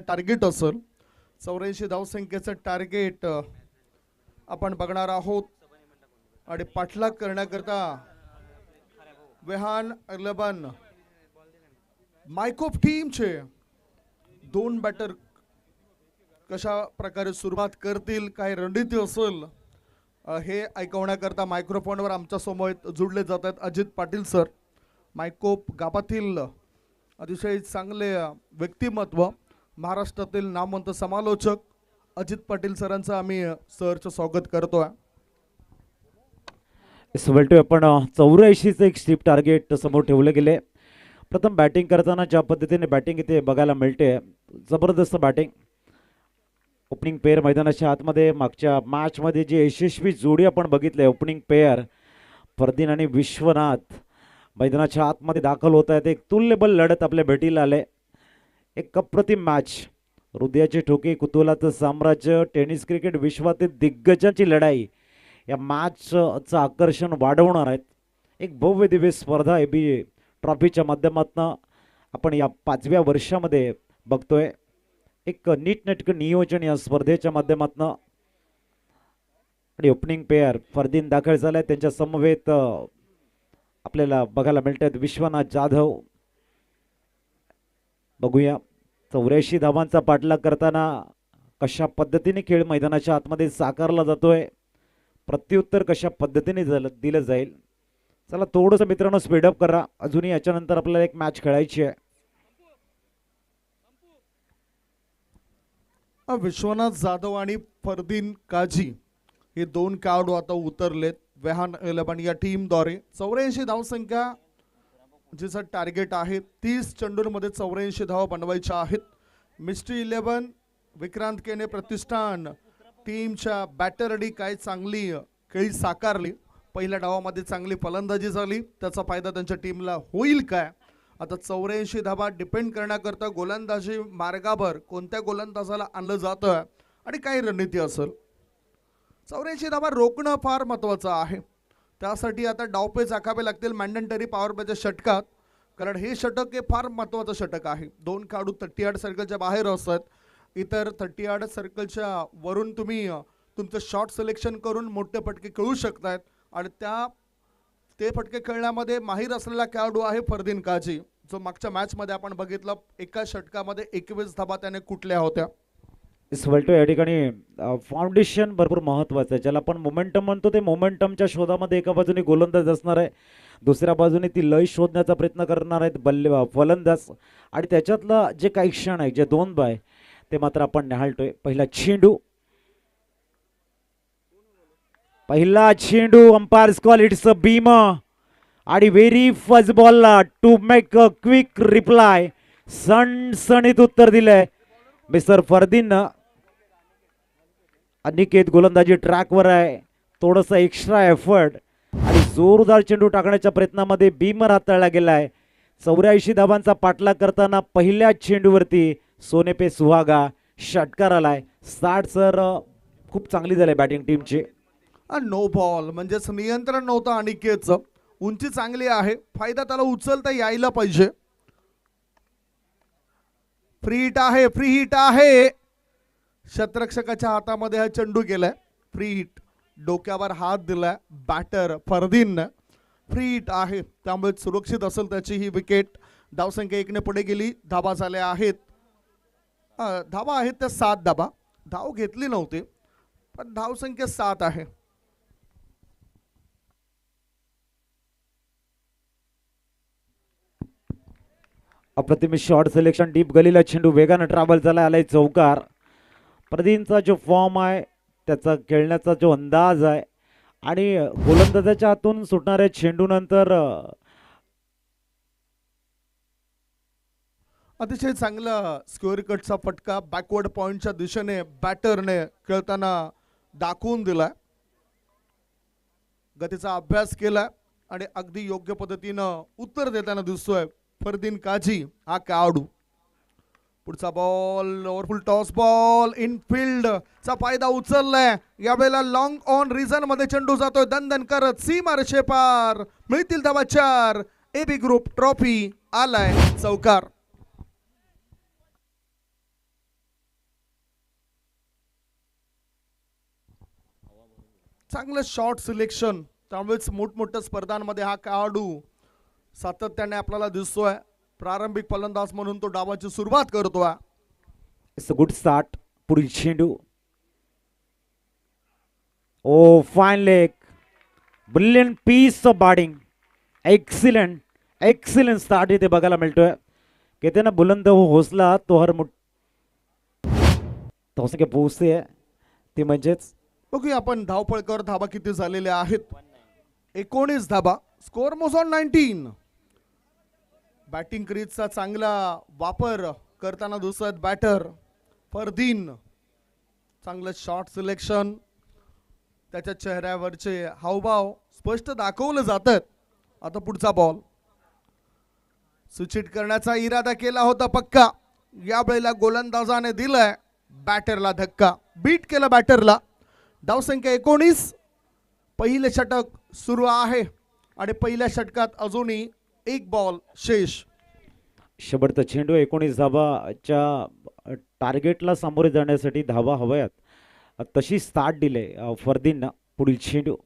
टार्गेट असेल 84 धावसंख्येचं टार्गेट आपण बघणार आहोत आणि पाठलाग करण्याकरता वेहान 11 मायकोप टीमचे 2 बॅटर कशा प्रकारे सुरुवात करतील, काय रणनीती असेल हे ऐकवण्याकरता मायक्रोफोनवर आमच्या समोर जुळले जात आहेत अजित पाटील सर. मायकोप गावातील अतिशय चांगले व्यक्तिमत्व, महाराष्ट्रातील नामवंत समालोचक अजित पाटील सरांचं आम्ही सरचं स्वागत करतोय. आपण 84चं एक स्ट्रीप टार्गेट समोर ठेवले गेले. प्रथम बॅटिंग करताना ज्या पद्धतीने बॅटिंग इथे बघायला मिळते, जबरदस्त बॅटिंग. ओपनिंग पेअर मैदानाच्या आतमध्ये मागच्या मॅचमध्ये जी यशस्वी जोडी आपण बघितली, ओपनिंग पेअर फरदीन आणि विश्वनाथ मैदानाच्या आतमध्ये दाखल होत आहेत. एक तुल्यबल लढत आपल्या भेटीला आले. एक अप्रतिम मॅच, हृदयाची ठोके, कुतूहलाचं साम्राज्य, टेनिस क्रिकेट विश्वातील दिग्गजांची लढाई या मॅचचं आकर्षण वाढवणार आहेत. एक भव्य दिव्य स्पर्धा AB ट्रॉफीच्या माध्यमातून आपण या 5व्या वर्षामध्ये बघतोय. एक नीटनेटकं नियोजन या स्पर्धेच्या माध्यमातून. आणि ओपनिंग पेअर फरदीन दाखल झालाय, त्यांच्या समवेत आपल्याला बघायला मिळतात विश्वनाथ जाधव. बघूया 84 धावांचा पाठलाग करताना कशा पद्धतीने खेळ मैदानाच्या आतमध्ये साकारला जातोय, प्रत्युत्तर कशा पद्धतीने दिलं जाईल. चला थोडंसं मित्रांनो स्पीडअप करा, अजूनही याच्यानंतर आपल्याला एक मॅच खेळायची आहे. विश्वनाथ जाधव आणि फरदीन काजी हे 2 खेळाडू आता उतरलेत वेहान 11 या टीमद्वारे. 84 धावसंख्या जिचं टार्गेट आहे, 30 चेंडूंमध्ये 84 धावा बनवायच्या आहेत. मिस्ट्री 11 विक्रांत केने प्रतिष्ठान टीमच्या बॅटरनी काय चांगली खेळी साकारली. पहिल्या डावामध्ये चांगली फलंदाजी झाली, त्याचा फायदा त्यांच्या टीमला होईल काय. आता 84 धाबा डिपेंड करण्याकरता गोलंदाजी मार्गावर कोणत्या गोलंदाजाला आणलं जातं आणि काय रणनीती असेल. 84 धाबा रोखणं फार महत्त्वाचं आहे. त्यासाठी आता डावपेच आखावे लागतील मॅन्डेटरी पॉवर प्लेच्या षटकात, कारण हे षटक हे फार महत्त्वाचं षटक आहे. 2 खेळाडू 38 सर्कलच्या बाहेर असतात. इतर 38 सर्कलच्या वरून तुम्ही तुमचं शॉट सिलेक्शन करून मोठे फटके खेळू शकतायत आणि ते फटके खेळण्यामध्ये माहीर असलेला खेळाडू आहे फरदीन काझी, जो मागच्या मॅचमध्ये आपण बघितलं एका षटकामध्ये 21 धाबा त्याने कुठल्या होत्या. वल्टो या ठिकाणी फाउंडेशन भरपूर महत्त्वाचं आहे. ज्याला आपण मोमेंटम म्हणतो, ते मोमेंटमच्या शोधामध्ये एका बाजूने गोलंदाज असणार आहे, दुसऱ्या बाजूने ती लय शोधण्याचा प्रयत्न करणार आहेत फलंदाज. आणि त्याच्यातलं जे काही क्षण आहे, जे 2 बाय, ते मात्र आपण निहाळतोय. पहिला चेंडू umpire call it's a beam आणि very first ball to make a quick reply. सणसणीत उत्तर दिलंय मिस्टर फरदीन. अनिकेत गोलंदाजी ट्रॅकवर आहे, थोडंसं एक्स्ट्रा एफर्ट आणि जोरदार चेंडू टाकण्याच्या प्रयत्नामध्ये बीमर हाताळला गेलाय. 84 धावांचा पाठलाग करताना पहिल्या चेंडूवरती सोने पे सुहागा षटकार आलाय. 60 सर खूप चांगली झाली बॅटिंग टीमची. नो बॉल म्हणजेच नियंत्रण नव्हतं अनिकेतचं. उंची चांगली आहे, फायदा त्याला उचलता यायला पाहिजे. फ्री हिट आहे. शतरक्षकाच्या हातामध्ये हा चेंडू गेलाय. फ्री हिट, डोक्यावर हात दिलाय बॅटर फरदीन. फ्री हिट आहे, त्यामुळे सुरक्षित असेल त्याची ही विकेट. धावसंख्या 1 ने पुढे गेली. धाबा झाल्या आहेत, धाबा आहेत त्या 7 धाबा. धाव घेतली नव्हती, पण धावसंख्या 7 आहे. अप्रतिम शॉट सिलेक्शन, डीप गलीला चेंडू वेगानं ट्रॅव्हल झाला, आलाय चौकार. प्रदीनचा जो फॉर्म आहे, त्याचा खेळण्याचा जो अंदाज आहे आणि गोलंदाजाच्या हातून सुटणाऱ्या चेंडूनंतर अतिशय चांगला स्क्वेअर कटचा फटका बॅकवर्ड पॉइंटच्या दिशेने बॅटरने खेळताना दाखवून दिलाय. गतीचा अभ्यास केलाय आणि अगदी योग्य पद्धतीनं उत्तर देताना दिसतोय फरदीन काझी हा खेळाडू. पुढचा बॉल ओव्हरफुल टॉस बॉल इनफिल्ड चा फायदा उचललाय. यावेळेला लॉंग ऑन रिझन मध्ये चेंडू जातोय दणदण करत सीमारेषे पार. मिळतील धावा 4. एबी ग्रुप ट्रॉफी आलाय चौकार. चांगलं शॉट सिलेक्शन, त्यामुळेच मोठमोठ्या स्पर्धांमध्ये हा खेळाडू सातत्याने आपल्याला दिसतोय. प्रारंभिक फलंदाज म्हणून तो डावाची सुरुवात करतोय. It's a good start. पुढील चेंडू, oh fine leg, brilliant piece of batting, excellent start इथे बघायला मिळतोय. कहते ना बुलंद हो हौसला तो हर धावसंख्या पोहोचते ती म्हणजेच. बघूया आपण धावपळकर धाबा किती झालेले आहेत. 19 धाबा. स्कोर मोज ऑन 19. बॅटिंग क्रीजचा चांगला वापर करताना दिसत बॅटर फरदीन. चांगलं शॉट सिलेक्शन, त्याच्या चेहऱ्यावरचे हावभाव स्पष्ट दाखवले जातात. आता पुढचा बॉल सुचित करण्याचा इरादा केला होता पक्का. यावेळेला गोलंदाजाने दिलाय बॅटरला धक्का, बीट केलं बॅटरला. धावसंख्या 19. पहिले षटक सुरू आहे आणि पहिल्या षटकात अजूनही 1 बॉल शेष. शेवटचा चेंडू 19 धावाच्या टार्गेटला सामोरे जाण्यासाठी धावा हव्यात, तशी स्टार्ट दिले फरदीन. पुढील चेंडू,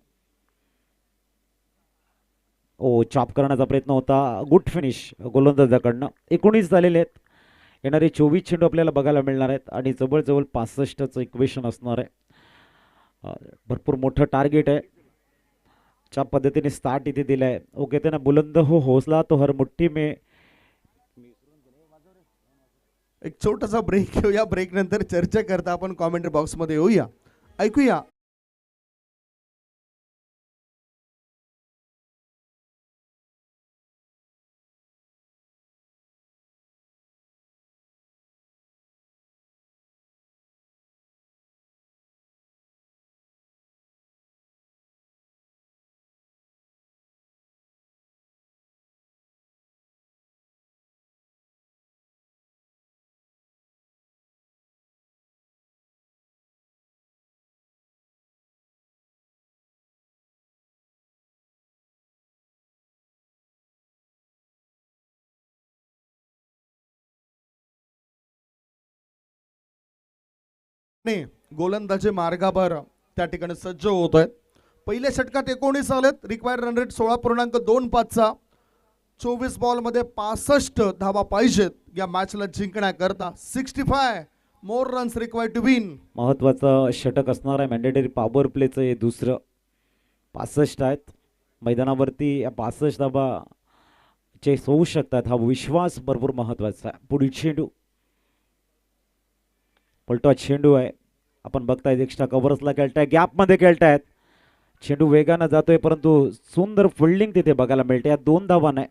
ओ चॉप करण्याचा प्रयत्न होता, गुड फिनिश गोलंदाजाकडनं. 19 झालेले आहेत. येणारे 24 चेंडू आपल्याला बघायला मिळणार आहेत आणि जवळजवळ 65चं इक्वेशन असणार आहे. भरपूर मोठं टार्गेट आहे. ज्या पद्धतीने स्टार्ट इथे दिलाय, ओके ते ना बुलंद हो हौसला तो हर मुठ्ठी में. एक छोटासा ब्रेक घेऊया. ब्रेक नंतर चर्चा करता आपण कॉमेंट्री बॉक्समध्ये येऊया. ऐकूया ने गोलंदाजी मार्गावर त्या ठिकाणी सज्ज होत आहेत. पहिल्या षटकात 19 आलेत. रिक्वायर्ड रन रेट 16.25चा. 24 बॉलमध्ये 65 धावा पाहिजेत या मॅचला जिंकण्याकरता. 65 more runs required to win. महत्वाचं षटक असणार आहे. मॅन्डेटरी पॉवर प्लेचं हे दुसरं. 65 आहेत मैदानावरती. या 65 धाबा चे होऊ शकतात हा विश्वास भरपूर महत्वाचा आहे. पुढील चेंडू पलटवा चेंडू आहे. आपण बघताय एक्स्ट्रा कव्हर्सला खेळताय, गॅपमध्ये खेळतायत. चेंडू वेगानं जातोय परंतु सुंदर फिल्डिंग तिथे बघायला मिळते. या 2 धावा नाही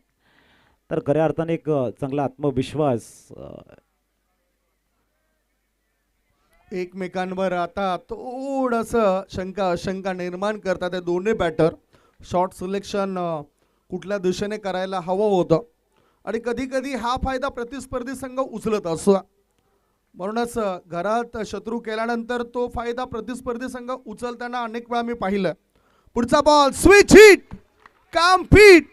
तर खऱ्या अर्थाने एक चांगला आत्मविश्वास एकमेकांवर आता थोडंसं शंका निर्माण करतात हे दोन्ही बॅटर. शॉट सिलेक्शन कुठल्या दिशेने करायला हवं होतं आणि कधी कधी हा फायदा प्रतिस्पर्धी संघ उचलत असतो. म्हणूनच घरात शत्रू केल्यानंतर तो फायदा प्रतिस्पर्धी संघ उचलताना अनेक वेळा मी पाहिलं. पुढचा बॉल स्विच हिट काम फिट.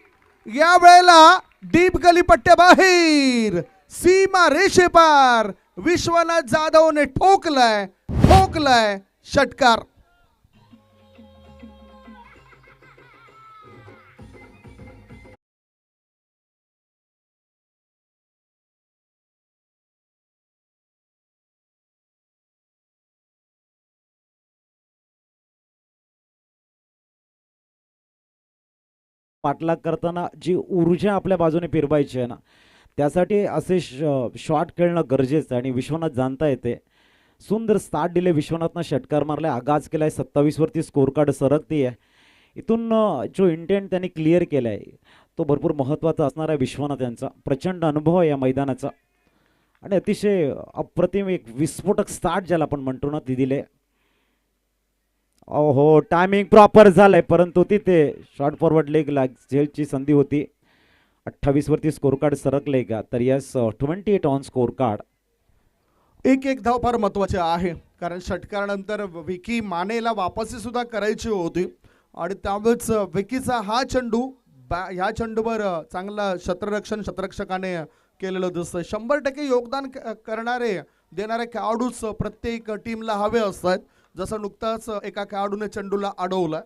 या वेळेला डीप गलीपट्ट्या बाहेर सीमा रेषेपार विश्वनाथ जाधवने ठोकलाय षटकार. पाठलाग करताना जी ऊर्जा आपल्या बाजूने फिरवायची आहे ना त्यासाठी असे शॉट खेळणं गरजेचं आहे आणि विश्वनाथ जाणता येते. सुंदर स्टार्ट दिले विश्वनाथनं. षटकार मारलाय, आगाज केलाय. 27 वरती स्कोर कार्ड सरकती आहे. इथून जो इंटेंट त्यांनी क्लिअर केलाय तो भरपूर महत्त्वाचा असणार आहे. विश्वनाथ यांचा प्रचंड अनुभव आहे या मैदानाचा आणि अतिशय अप्रतिम एक विस्फोटक स्टार्ट ज्याला आपण म्हणतो ना ती दिले. हो टायमिंग प्रॉपर झालंय परंतु तिथे शॉर्ट फॉरवर्ड लेगला झेलची संधी होती. 28 वरती स्कोर कार्ड सरकले का तर यस 28 ऑन स्कोर कार्ड. एक धाव फार महत्वाचे आहे कारण षटकारानंतर विकी मानेला वापसी सुद्धा करायची होती आणि त्यामुळेच विकीचा हा चेंडू ह्या चेंडूवर चांगला शतरक्षकाने केलेलं दिसतंय. 100% योगदान देणारे खेळाडूच प्रत्येक टीमला हवे असतात. जसं नुकताच एका खेळाडूने चेंडूला अडवलाय.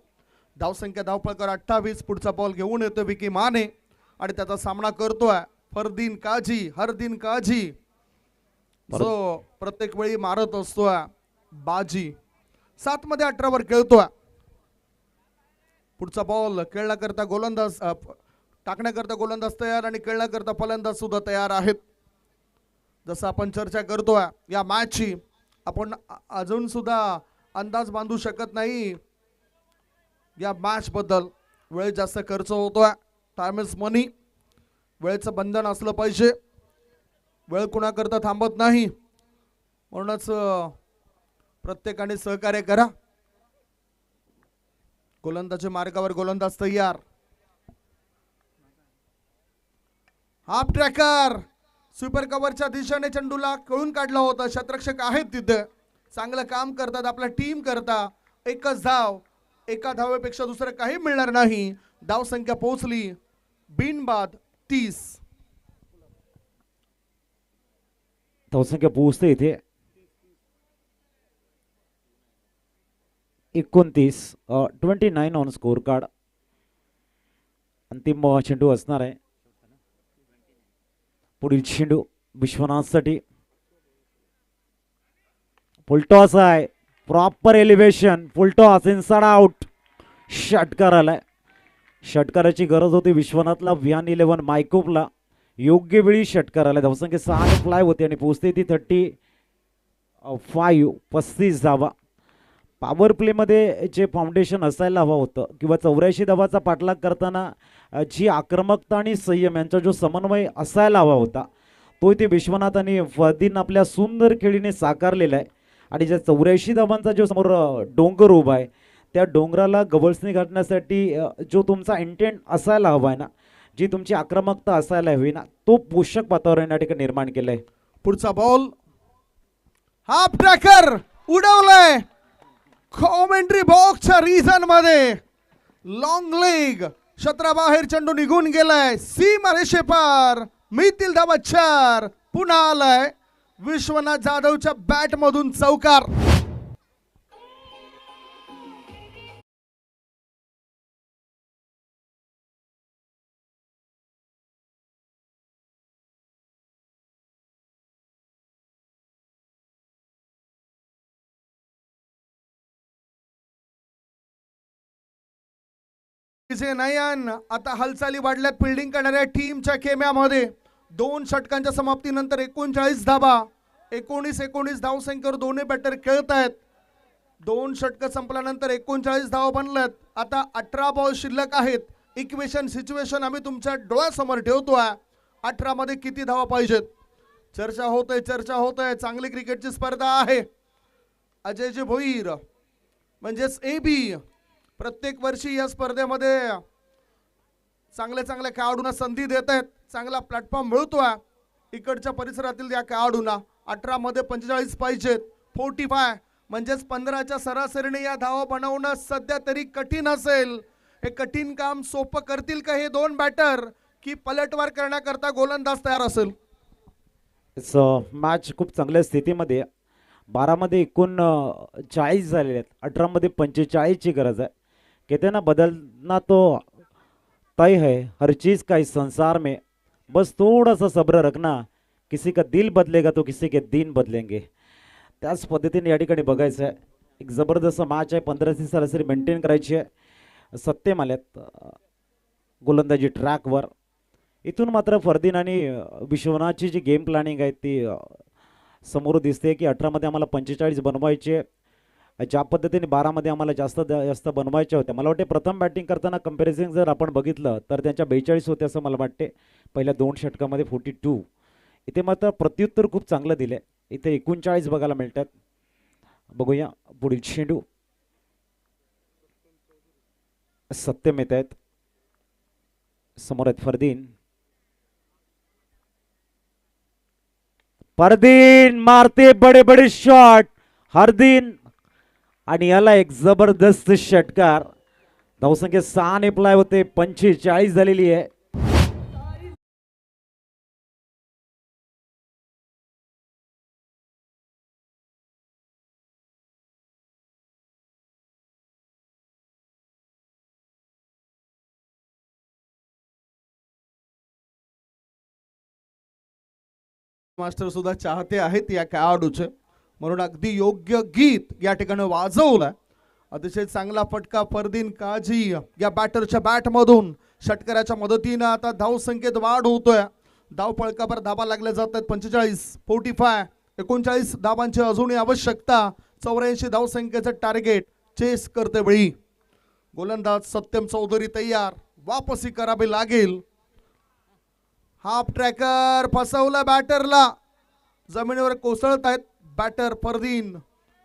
धावसंख्या धावपळकर 28. पुढचा बॉल घेऊन येतो विकी माने आणि त्याचा सामना करतोय हरदिन काजी जो प्रत्येक वेळी मारत असतोय बाजी. 7 मध्ये 18 वर खेळतोय. पुढचा बॉल खेळण्याकरता गोलंदाज टाकण्याकरता गोलंदाज तयार आणि खेळण्याकरता फलंदाज सुद्धा तयार आहेत. जसं आपण चर्चा करतोय या मॅचची आपण अजून सुद्धा अंदाज बांधू शकत नाही या मॅच बद्दल. वेळ जास्त खर्च होतोय. टाइम इज मनी. वेळेचं बंधन असलं पाहिजे. वेळ कुणाकरता थांबत नाही. म्हणूनच प्रत्येकाने सहकार्य करा. गोलंदाजी मार्गावर गोलंदाज तयार. हाफ ट्रॅकर सुपर कव्हरच्या दिशेने चेंडूला कळून काढला होता. शतरक्षक आहेत तिथे चांगलं काम करतात आपल्या टीम करता. एकच धाव. एका धावेपेक्षा दुसरं काही मिळणार नाही. धाव संख्या पोहोचली बिनबाद 30. धावसंख्या पोहोचते इथे 29. 29 ऑन स्कोर कार्ड. अंतिम चेंडू असणार आहे. पुढील चेंडू विश्वनाथसाठी. फुलटॉस आहे. Proper elevation. Full toss inside out. षटकार आलाय. षटकाराची गरज होती विश्वनाथला. व्यान 11 मायकोपला योग्य वेळी षटकार आलाय. धावसंख्या 6 फ्लाय होती आणि पोहोचते ती 35 धावा. पॉवर प्लेमध्ये जे फाउंडेशन असायला हवं होतं किंवा 84 धावाचा पाठलाग करताना जी आक्रमकता आणि संयम यांचा जो समन्वय असायला हवा होता तो इथे विश्वनाथ आणि फरदीन आपल्या सुंदर खेळीने साकारलेला आहे. आणि ज्या 84 धावांचा जो समोर डोंगर उभा आहे त्या डोंगराला गवळसणी घालण्यासाठी जो तुमचा इंटेंट असायला हवा आहे ना, जी तुमची आक्रमकता असायला हवी ना, तो पोषक वातावरण या ठिकाणी निर्माण केलंय. पुढचा बॉल हाफ ट्रॅकर उडवलाय कॉमेंट्री बॉक्सच्या रिजन मध्ये. लॉंग लेग क्षेत्राबाहेर चेंडू निघून गेलाय. सीमा रेषेपार मिळतील धावा 4. पुन्हा आलाय विश्वनाथ जाधवच्या बॅट मधून चौकार. तिचे नयन आता हालचाली वाढल्यात फिल्डिंग करणाऱ्या टीमच्या खेम्यामध्ये. 2 षटकांच्या समाप्तीनंतर 39 धाबा, 19 धावसंख्येवर दोन्ही बॅटर खेळत आहेत. 2 षटक संपल्यानंतर 39 धावा बनल्यात. आता 18 बॉल शिल्लक आहेत. इक्वेशन सिच्युएशन आम्ही तुमच्या डोळ्यासमोर ठेवतोय. 18 मध्ये किती धावा पाहिजेत? चर्चा होत आहे. चांगली क्रिकेटची स्पर्धा आहे. अजयजी भोईर म्हणजेच AB प्रत्येक वर्षी या स्पर्धेमध्ये चांगल्या खेळाडूंना संधी देत आहेत. चांगला प्लॅटफॉर्म मिळतोय इकडच्या परिसरातील या खेळाडूंना. 18 मध्ये 45 पाहिजेत. 45 म्हणजेच 15च्या सरासरीने या धावा बनवणं सध्या तरी कठीण असेल. हे कठीण काम सोपं करतील का हे 2 बॅटर, की पलटवार करण्याकरता गोलंदाज तयार असेल? मॅच खूप चांगल्या स्थितीमध्ये 12 मध्ये 39 झालेले आहेत. 18 मध्ये 45 ची गरज आहे. कहते ना बदलना तो तय है, हर चीज का इस संसार में, बस थोड़ा सा सब्र रखना. किसी का दिल बदलेगा तो किसी के दिन बदलेंगे. त्याच पद्धतीने या ठिकाणी बघायचं आहे. एक जबरदस्त मॅच आहे. 15ची सरासरी मेंटेन करायची आहे. सत्यम आल्यात गोलंदाजी ट्रॅकवर. इथून मात्र फरदीन आणि विश्वनाथची जी गेम प्लॅनिंग आहे ती समोर दिसते की 18 मध्ये आम्हाला 45 बनवायचे. ज्या पद्धतीने 12 मध्ये आम्हाला जास्त बनवायचे होते. मला वाटते प्रथम बॅटिंग करताना कंपॅरिझन जर आपण बघितलं तर त्यांच्या 42 होते असं मला वाटते पहिल्या 2 षटकामध्ये 42. इथे मात्र प्रत्युत्तर खूप चांगलं दिले. इथे 39 बघायला मिळतात. बघूया पुढील चेंडू. सत्यम येत आहेत. समोर आहेत फरदीन. फरदीन मारते बडे बडे शॉट. हरदीन आणि याला एक जबरदस्त षटकार. धावसंख्या 6 ने प्लाय होते. 45 झालेली आहे. मास्टर सुद्धा चाहते आहेत या खेळाडूचे, म्हणून अगदी योग्य गीत या ठिकाणी वाजवलं. अतिशय चांगला फटका फरदीन काजी या बॅटरच्या बॅटमधून. षटकाराच्या मदतीनं आता धाव संख्येत वाढ होतोय. धाव फळकावर धाबा लागल्या जात आहेत. 45, 45, 39 धाबांची अजूनही आवश्यकता. 84 धाव संख्येचं टार्गेट चेस करते वेळी गोलंदाज सत्यम चौधरी तयार. वापसी करावी लागेल. हाफ ट्रॅकर फसवला बॅटरला. जमिनीवर कोसळत आहेत बॅटर फरदीन.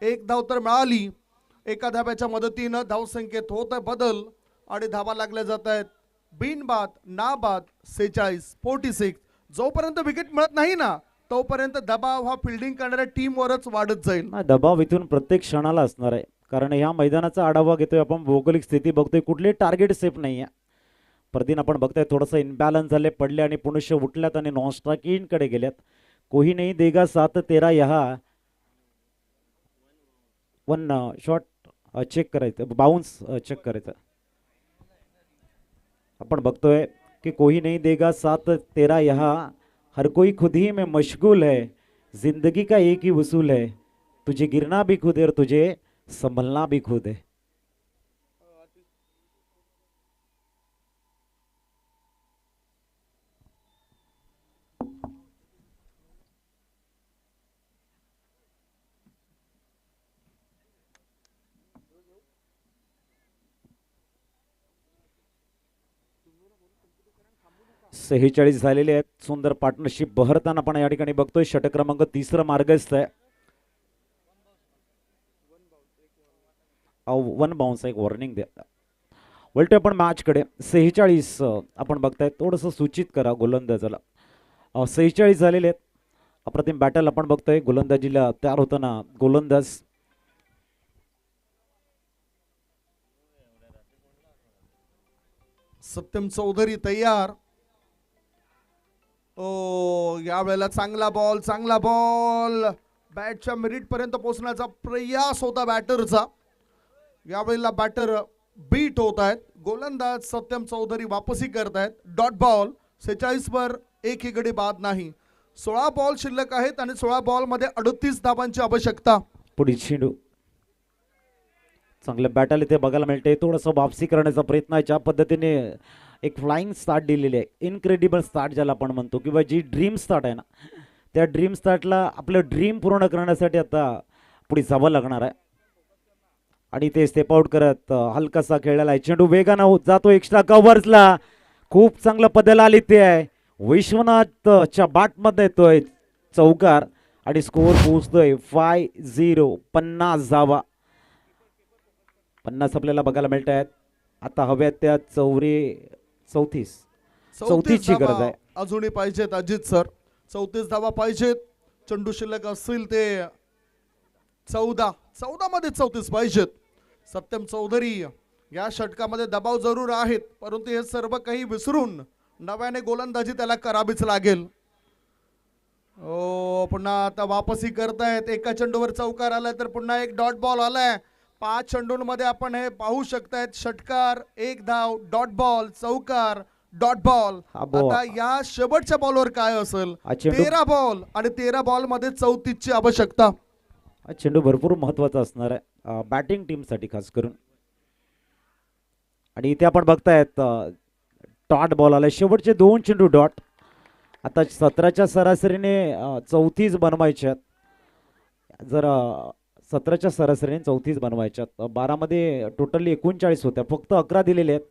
1 धाव तर मिळाली. एका धाब्याच्या मदतीनं धावसंख्येत होत आहे बदल आणि धाबा लागल्या जात आहेत. बिनबाद नाबाद 46, 46. जोपर्यंत विकेट मिळत नाही ना तोपर्यंत दबाव हा फिल्डिंग करणाऱ्या टीमवरच वाढत जाईल. दबाव इथून प्रत्येक क्षणाला असणार आहे. कारण ह्या मैदानाचा आढावा घेतोय आपण. भौगोलिक स्थिती बघतोय. कुठले टार्गेट सेफ नाही आहे. फरदीन आपण बघताय थोडंसं इनबॅलन्स झाले. पडले आणि पुनश्च उठल्यात आणि नॉन स्ट्राइक कडे गेल्यात. कोही नाही देगा 7-13 यहा. 1 शॉट चेक करायचं. बाउन्स चेक करायचं. आपण बघतोय कि कोई नहीं देगा 7-13 यहाँ, हर कोई खुद ही में मशगूल है. जिंदगी का एक ही वसूल है, तुझे गिरना भी खुद है और तुझे संभलना भी खुद है. सेहेचाळीस झालेले आहेत. सुंदर पार्टनरशिप बहरताना आपण या ठिकाणी बघतोय. षटक क्रमांक 3 मार्गस्थ आहे. 1 बाउन्स एक वॉर्निंग द्या. वळतोय आपण मॅच कडे. 46 आपण बघताय. थोडस सूचित करा गोलंदाजाला. 46 झालेले आहेत. अप्रतिम बॅटल आपण बघतोय. गोलंदाजीला तयार होताना गोलंदाज सत्यम चौधरी तयार. यावेळेला चांगला बॉल बॅटच्या मिरिट पर्यंत पोहोचण्याचा प्रयास होता बॅटरचा. यावेळेला बॅटर बीट होत आहेत. गोलंदाज सत्यम चौधरी वापसी करतायत. Dot ball. 46 वर एकही गडी बाद नाही. 16 बॉल शिल्लक आहेत आणि 16 बॉल मध्ये 38 धाबांची आवश्यकता. पुढील चेंडू. चांगलं बॅटल इथे बघायला मिळते. थोडंसं वापसी करण्याचा प्रयत्न आहे. ज्या पद्धतीने एक फ्लाइंग स्टार्ट दिलेली आहे, इनक्रेडिबल स्टार्ट ज्याला आपण म्हणतो, किंवा जी ड्रीम स्टार्ट आहे ना, त्या ड्रीम स्टार्टला आपलं ड्रीम पूर्ण करण्यासाठी आता पुढे जावं लागणार आहे. आणि ते स्टेप आउट करत हलकासा खेळलेला आहे. चेंडू वेगानं जातो एक्स्ट्रा कव्हर्सला. खूप चांगलं पदाला आली ते आहे. विश्वनाथच्या बॅटमध्ये येतोय चौकार आणि स्कोअर पोहोचतोय 5-0. 50 धावा, 50 आपल्याला बघायला मिळत आहेत. आता हव्यात त्या 34 ची गरज आहे. अजूनही पाहिजेत अजित सर, 34 धावा पाहिजेत. चेंडू शिल्लक असतील ते 14 मध्ये 34 पाहिजेत. सत्यम चौधरी या षटकामध्ये दबाव जरूर आहेत, परंतु हे सर्व काही विसरून नव्याने गोलंदाजी त्याला करावीच लागेल. ओ पुन्हा आता वापसी करतायत. एका चेंडूवर चौकार आलाय तर पुन्हा एक डॉट बॉल आलाय. 5 चेंडूंमध्ये आपण हे पाहू शकतायत. षटकार, एक धाव, डॉट बॉल, चौकार, डॉट बॉल. आता या शेवटच्या बॉलवर काय असेल? 13 बॉल आणि 13 बॉल मध्ये 34 ची आवश्यकता. हा चेंडू भरपूर महत्वाचा असणार आहे बॅटिंग टीम साठी खास करून. आणि इथे आपण बघतायत डॉट बॉल आला. शेवटचे 2 चेंडू डॉट. आता 17च्या सरासरीने 34 बनवायच्यात. जर 17च्या सरासरीने 34 बनवायच्यात. 12 मध्ये टोटली 39 होत्या, फक्त 11 दिलेले आहेत.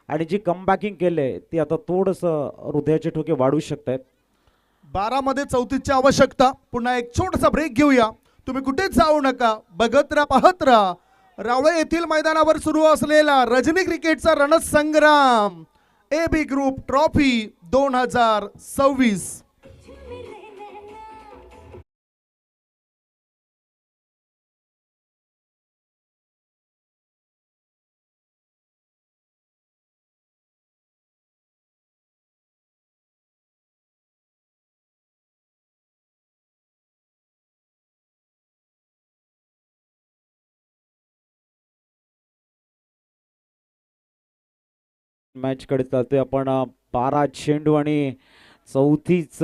आणि जी कमबॅकिंग केले ती आता थोडंसं हृदयाचे ठोके वाढू शकतात. 12 मध्ये 34 ची आवश्यकता. पुन्हा एक छोटासा ब्रेक घेऊया. तुम्ही कुठेच जाऊ नका, बघत राहा, पाहत राहा. रावळे येथील मैदानावर सुरू असलेला रजनी क्रिकेटचा रणसंग्राम AB ग्रुप ट्रॉफी 2026. मॅच कडे चालतोय आपण. 12 चेंडू आणि 34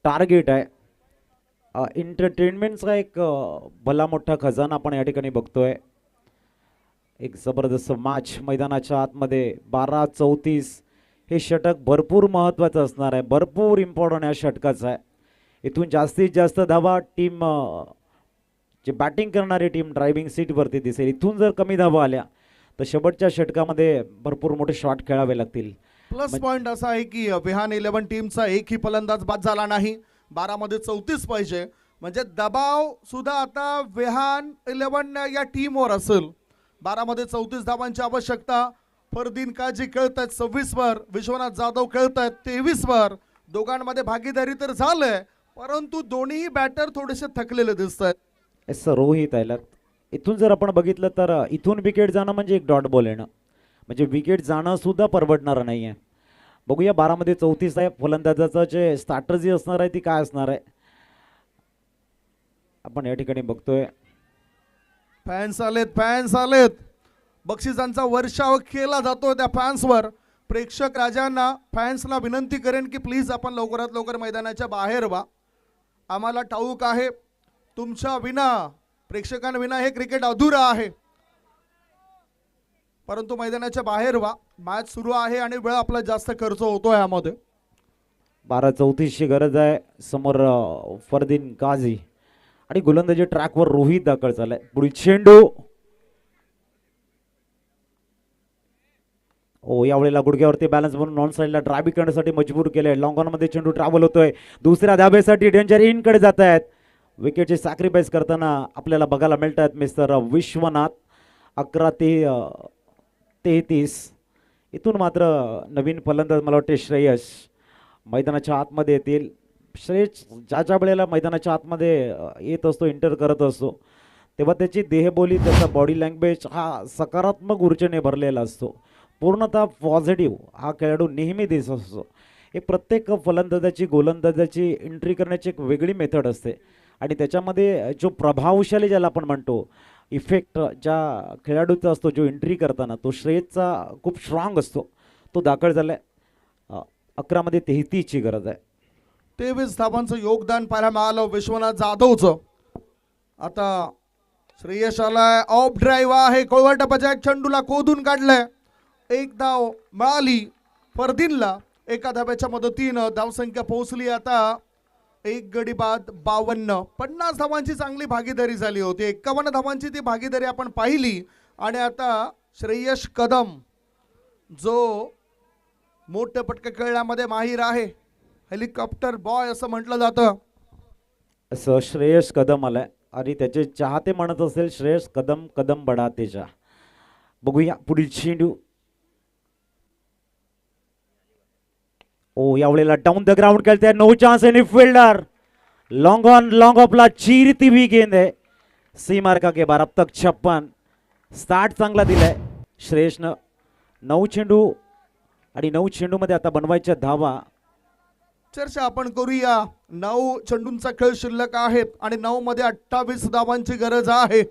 टार्गेट आहे. एंटरटेनमेंटचा एक भला मोठा खजाना आपण या ठिकाणी बघतोय. एक जबरदस्त मॅच मैदानाच्या आतमध्ये. 12-34 हे षटक भरपूर महत्वाचं असणार आहे, भरपूर इम्पॉर्टंट या षटकाचं आहे. इथून जास्तीत जास्त धावा टीम जे बॅटिंग करणारी टीम ड्रायव्हिंग सीटवरती दिसेल. इथून जर कमी धावा आल्या तर शेवटच्या षटकामध्ये भरपूर मोठे शॉट खेळावे लागतील. प्लस पॉइंट असा आहे की विहान 11 टीमचा एकही फलंदाज बाद झाला नाही. 12 मध्ये 34 पाहिजे, म्हणजे दबाव सुद्धा आता विहान 11 या टीमवर असेल. 12 मध्ये 34 धावांची आवश्यकता. फरदीन काजी खेळतायत 26 वर, विश्वनाथ जाधव खेळतायत 23 वर. दोघांमध्ये भागीदारी तर झालंय, परंतु दोन्ही बॅटर थोडेसे थकलेले दिसत आहेत. रोहित आयलात. इथून जर आपण बघितलं तर इथून विकेट जाणं म्हणजे एक डॉट बॉल येणं, म्हणजे विकेट जाणं सुद्धा परवडणार नाही आहे. बघूया 12 मध्ये 34 आहे. फलंदाजाचं जे स्ट्रॅटर्जी असणार आहे ती काय असणार आहे आपण या ठिकाणी बघतोय. फॅन्स आलेत. बक्षिसांचा वर्षाव केला जातो त्या फॅन्सवर. प्रेक्षक राजांना, फॅन्सला विनंती करेन की प्लीज आपण लवकरात लवकर मैदानाच्या बाहेर व्हा. आम्हाला ठाऊक आहे तुमच्या विना, प्रेक्षकांविना हे क्रिकेट अधुरा आहे, परंतु मैदानाच्या बाहेर व्हा. मॅच सुरू आहे आणि वेळ आपला जास्त खर्च होतो यामध्ये. 12-34 ची गरज आहे. समोर फरदीन काझी आणि गोलंदाजी ट्रॅकवर रोहित दाखल झालाय. पुढील चेंडू यावेळेला गुडघ्यावरती बॅलन्स म्हणून नॉन साईडला ड्रायव्हिंग करण्यासाठी मजबूर केलंय. लॉंग ऑन मध्ये चेंडू ट्रॅव्हल होतोय. दुसऱ्या धाब्यासाठी डेंजर इन कडे जात आहेत. विकेटचे सॅक्रिफाईस करताना आपल्याला बघायला मिळतात मिस्टर विश्वनाथ. 11-33. इथून मात्र नवीन फलंदाज मला वाटते श्रेयस मैदानाच्या आतमध्ये येतील. श्रेयस ज्या वेळेला मैदानाच्या आतमध्ये येत असतो, एंटर करत असतो, तेव्हा त्याची देहबोली, त्याचा बॉडी लँग्वेज हा सकारात्मक ऊर्जेने भरलेला असतो. पूर्णतः पॉझिटिव्ह हा खेळाडू नेहमी दिसत असतो. एक प्रत्येक फलंदाजाची, गोलंदाजाची एंट्री करण्याची एक वेगळी मेथड असते आणि त्याच्यामध्ये जो प्रभावशाली ज्याला आपण म्हणतो इफेक्ट ज्या खेळाडूचा असतो, जो एंट्री करताना, तो श्रेयसचा खूप स्ट्रॉंग असतो. तो दाखल झालाय. 11 मध्ये 33 ची गरज आहे. 23 धावांचं योगदान पाहायला मिळालं विश्वनाथ जाधवचं. आता श्रेयश आलाय, ऑफ ड्राईव्ह आहे, कोळवा टपाच्या चेंडूला खोदून काढलंय. एक धाव मिळाली फरदीनला. एका धाब्याच्या मदतीनं धावसंख्या पोहोचली आता एक गडी बाद 52. 50 धावांची चांगली भागीदारी झाली होती. 51 धावांची ती भागीदारी आपण पाहिली. आणि आता श्रेयश कदम जो मोठे पटके खेळण्यामध्ये माहीर आहे, हेलिकॉप्टर बॉय असं म्हटलं जातं. असं श्रेयस कदम आलाय आणि त्याचे चाहते म्हणत असेल श्रेयस कदम कदम बडा तेजा. बघूया पुढील चेंडू. ओ यावेळेला डाऊन द ग्राउंड खेळते. No chance any fielder. Long on long ऑफला चीरती हुई गेंद है. सी मार्का के बार अब तक 56. स्टार्ट चांगला दिलाय श्रेयसनं. 9 चेंडू आणि 9 चेंडूमध्ये आता बनवायच्या धावा. चर्चा आपण करूया. 9 चेंडूंचा खेळ शिल्लक आहेत आणि 9 मध्ये 28 धावांची गरज आहे.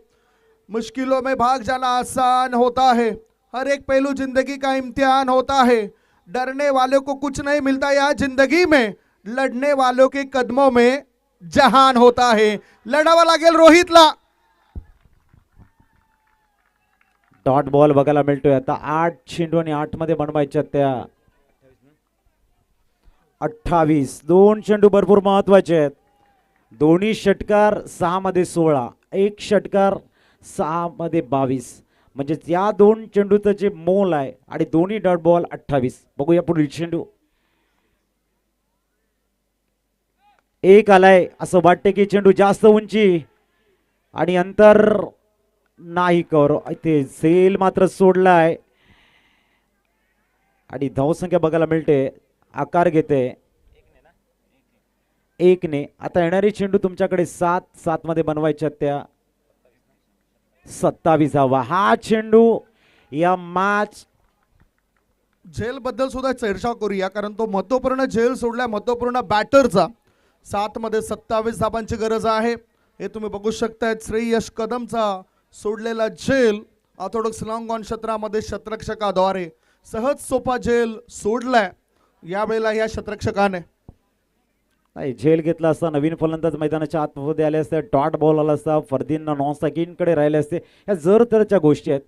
मुश्किलों में भाग जाना आसान होता है, हर एक पहलू जिंदगी का इम्तिहान होता है. डरने वालों को कुछ नहीं मिलता यहाँ जिंदगी में, लड़ने वालों के कदमों में जहान होता है. लढावा लागेल रोहितला. डॉट बॉल बघायला मिळतोय आता. 8 चेंडू आणि 8 मध्ये बनवायच्या त्या 28. 2 चेंडू भरपूर महत्वाचे आहेत. दोन्ही षटकार 6 मध्ये 16, एक षटकार 6 मध्ये 22. म्हणजे या 2 चेंडूचं जे मोल आहे आणि दोन्ही डॉट बॉल 28. बघूया पुढील चेंडू. एक आलाय असं वाटते की चेंडू जास्त उंची आणि अंतर नाही कवर. इथे सेल मात्र सोडलाय आणि धावसंख्या बघायला मिळते आकार घेते 1ने. आता येणारी चेंडू तुमच्याकडे 7 मध्ये बनवायच्या त्या 27. हा चेंडू या मॅच झेल बद्दल सुद्धा चर्चा करूया, कारण तो महत्वपूर्ण झेल सोडलाय महत्वपूर्ण बॅटरचा. 7 मध्ये 27 धाबांची गरज आहे. हे तुम्ही बघू शकताय. श्रेयस कदमचा सोडलेला झेल ऑर्थोडॉक्स लॉंग ऑन क्षेत्रामध्ये शतरक्षकाद्वारे सहज सोपा झेल सोडलाय यावेळेला या शतरक्षकाने. नाही, झेल घेतला असता नवीन फलंदाज मैदानाच्या आतमध्ये आले असते, डॉट बॉल आला असता, फरदींना नॉन स्ट्रायकिंगकडे राहिले असते. या जर तरच्या गोष्टी आहेत.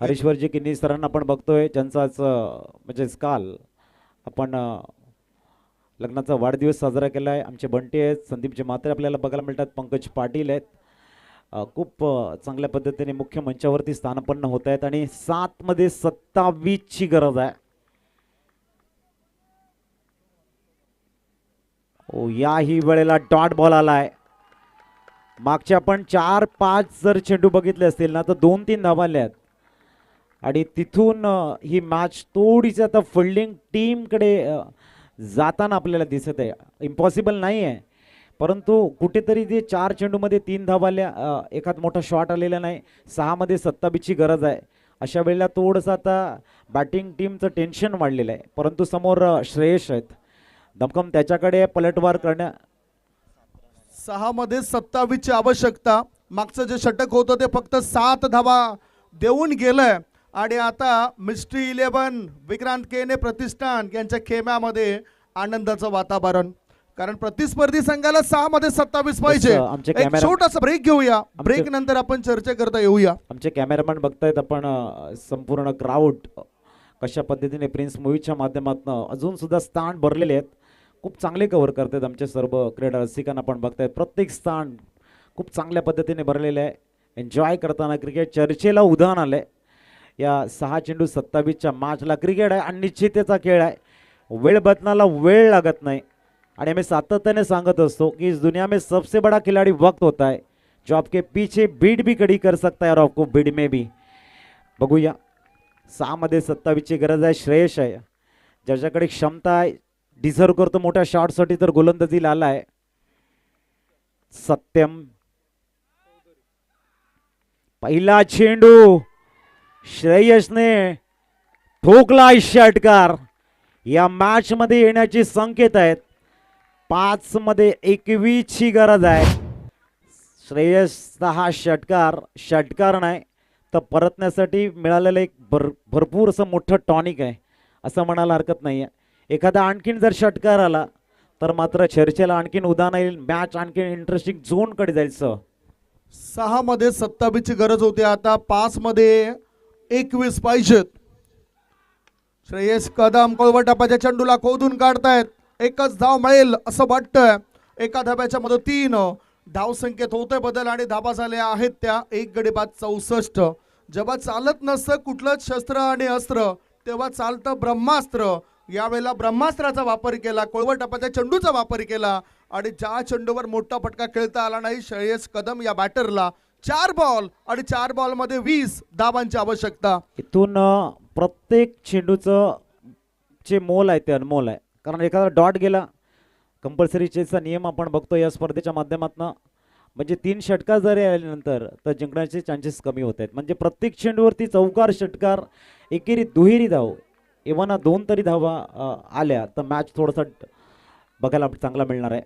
हरीश्वरजी किन्नी सरांना आपण बघतोय, ज्यांचाच म्हणजेच काल आपण लग्नाचा वाढदिवस साजरा केला आहे. आमचे बंटी आहेत, संदीपचे मात्रे आपल्याला बघायला मिळतात, पंकज पाटील आहेत. खूप चांगल्या पद्धतीने मुख्य मंचावरती स्थानापन्न होत आहेत आणि 7 मध्ये 27 ची गरज आहे. ओ याही वेळेला डॉट बॉल आलाय. मागच्या आपण 4-5 जर चेंडू बघितले असतील ना तर 2-3 धावा आल्यात आणि तिथून ही मॅच थोडीशी आता फिल्डिंग टीमकडे जाताना आपल्याला दिसत आहे. इम्पॉसिबल नाही आहे, परंतु कुठेतरी ते 4 चेंडूमध्ये 3 धावा आल्या, एखाद मोठा शॉट आलेला नाही. 6 मध्ये 27 ची गरज आहे. अशा वेळेला थोडंसं आता बॅटिंग टीमचं टेन्शन वाढलेलं आहे, परंतु समोर श्रेयस आहेत. दमकम त्याच्याकडे पलटवार करण्या. 6 मध्ये 27 ची आवश्यकता. मागचं जे षटक होतं ते फक्त 7 धावा देऊन गेलंय आणि आता मिस्ट्री 11 विक्रांत केने प्रतिष्ठान यांच्या खेम्यामध्ये आनंदाचं वातावरण, कारण प्रतिस्पर्धी संघाला 6 मध्ये 27 पाहिजे. आमचे एक छोटासा ब्रेक घेऊया, ब्रेक नंतर आपण चर्चा करता येऊया. आमचे कॅमेरामॅन बघतायत आपण संपूर्ण क्राऊड कशा पद्धतीने प्रिन्स मूवीच्या माध्यमातून अजून सुद्धा स्थान भरलेले आहेत. खूप चांगले कव्हर करतात आमचे सर्व क्रीडा रसिकांना आपण बघतायत. प्रत्येक स्थान खूप चांगल्या पद्धतीने भरलेले आहे. एन्जॉय करताना क्रिकेट चर्चेला उधाण आलंय. या 6 चेंडू 27च्या मॅचला क्रिकेट आहे, अनिश्चिततेचा खेळ आहे. वेळ बदलायला वेळ लागत नाही आणि आम्ही सातत्याने सांगत असतो कि इस दुनिया में सबसे बड़ा खिलाड़ी वक्त होता है, जो आपके पीछे बीट भी खड़ी कर सकता है और आपको बीट में भी. बघूया 6 मध्ये 27 ची गरज आहे. श्रेयस आहे ज्याच्याकडे क्षमता आहे, डिझर्व करतो मोठ्या शॉटसाठी, तर गोलंदाजीला आलाय. सत्यम पहिला चेंडू श्रेयसने ठोकला षटकार. या मॅच मध्ये येण्याचे संकेत आहेत. 5 मध्ये 21 ची गरज आहे. श्रेयसचा हा षटकार नाही तर परतण्यासाठी मिळालेलं एक भरपूर असं मोठं टॉनिक आहे असं म्हणायला हरकत नाही आहे. एखादा आणखीन जर षटकार आला तर मात्र चर्चेला आणखीन उदाहरण येईल, मॅच आणखीन इंटरेस्टिंग झोनकडे जाईल. 6 मध्ये 27 ची गरज होती, आता 5 मध्ये 21 पाहिजेत. श्रेयस कदम कोळवट टप्प्याच्या चेंडूला खोदून काढतायत. एकच धाव मिळेल असं वाटतंय. एका धाब्याच्या मदतीनं धाव संख्येत होतोय बदल आणि धाबा झाल्या आहेत त्या 1 गडी बाद 64. जेव्हा चालत नसतं कुठलंच शस्त्र आणि अस्त्र तेव्हा चालतं ब्रह्मास्त्र. यावेळेला ब्रह्मास्त्राचा वापर केला, कोळवट टप्प्याच्या चेंडूचा वापर केला आणि ज्या चेंडूवर मोठा फटका खेळता आला नाही श्रेयस कदम या बॅटरला 4 बॉल आणि 4 बॉल मध्ये 20 धावांची आवश्यकता. इथून प्रत्येक चेंडूचं जे मोल आहे ते अनमोल आहे, कारण एखादा डॉट गेला कंपल्सरी चेसचा नियम आपण बघतो या स्पर्धेच्या माध्यमातून, म्हणजे 3 षटकार जरी आल्यानंतर तर जिंकण्याचे चान्सेस कमी होत आहेत. म्हणजे प्रत्येक चेंडूवरती चौकार षटकार एकेरी दुहेरी धाव इव्हन 2 तरी धावा आल्या तर मॅच थोडासा बघायला चांगला मिळणार आहे.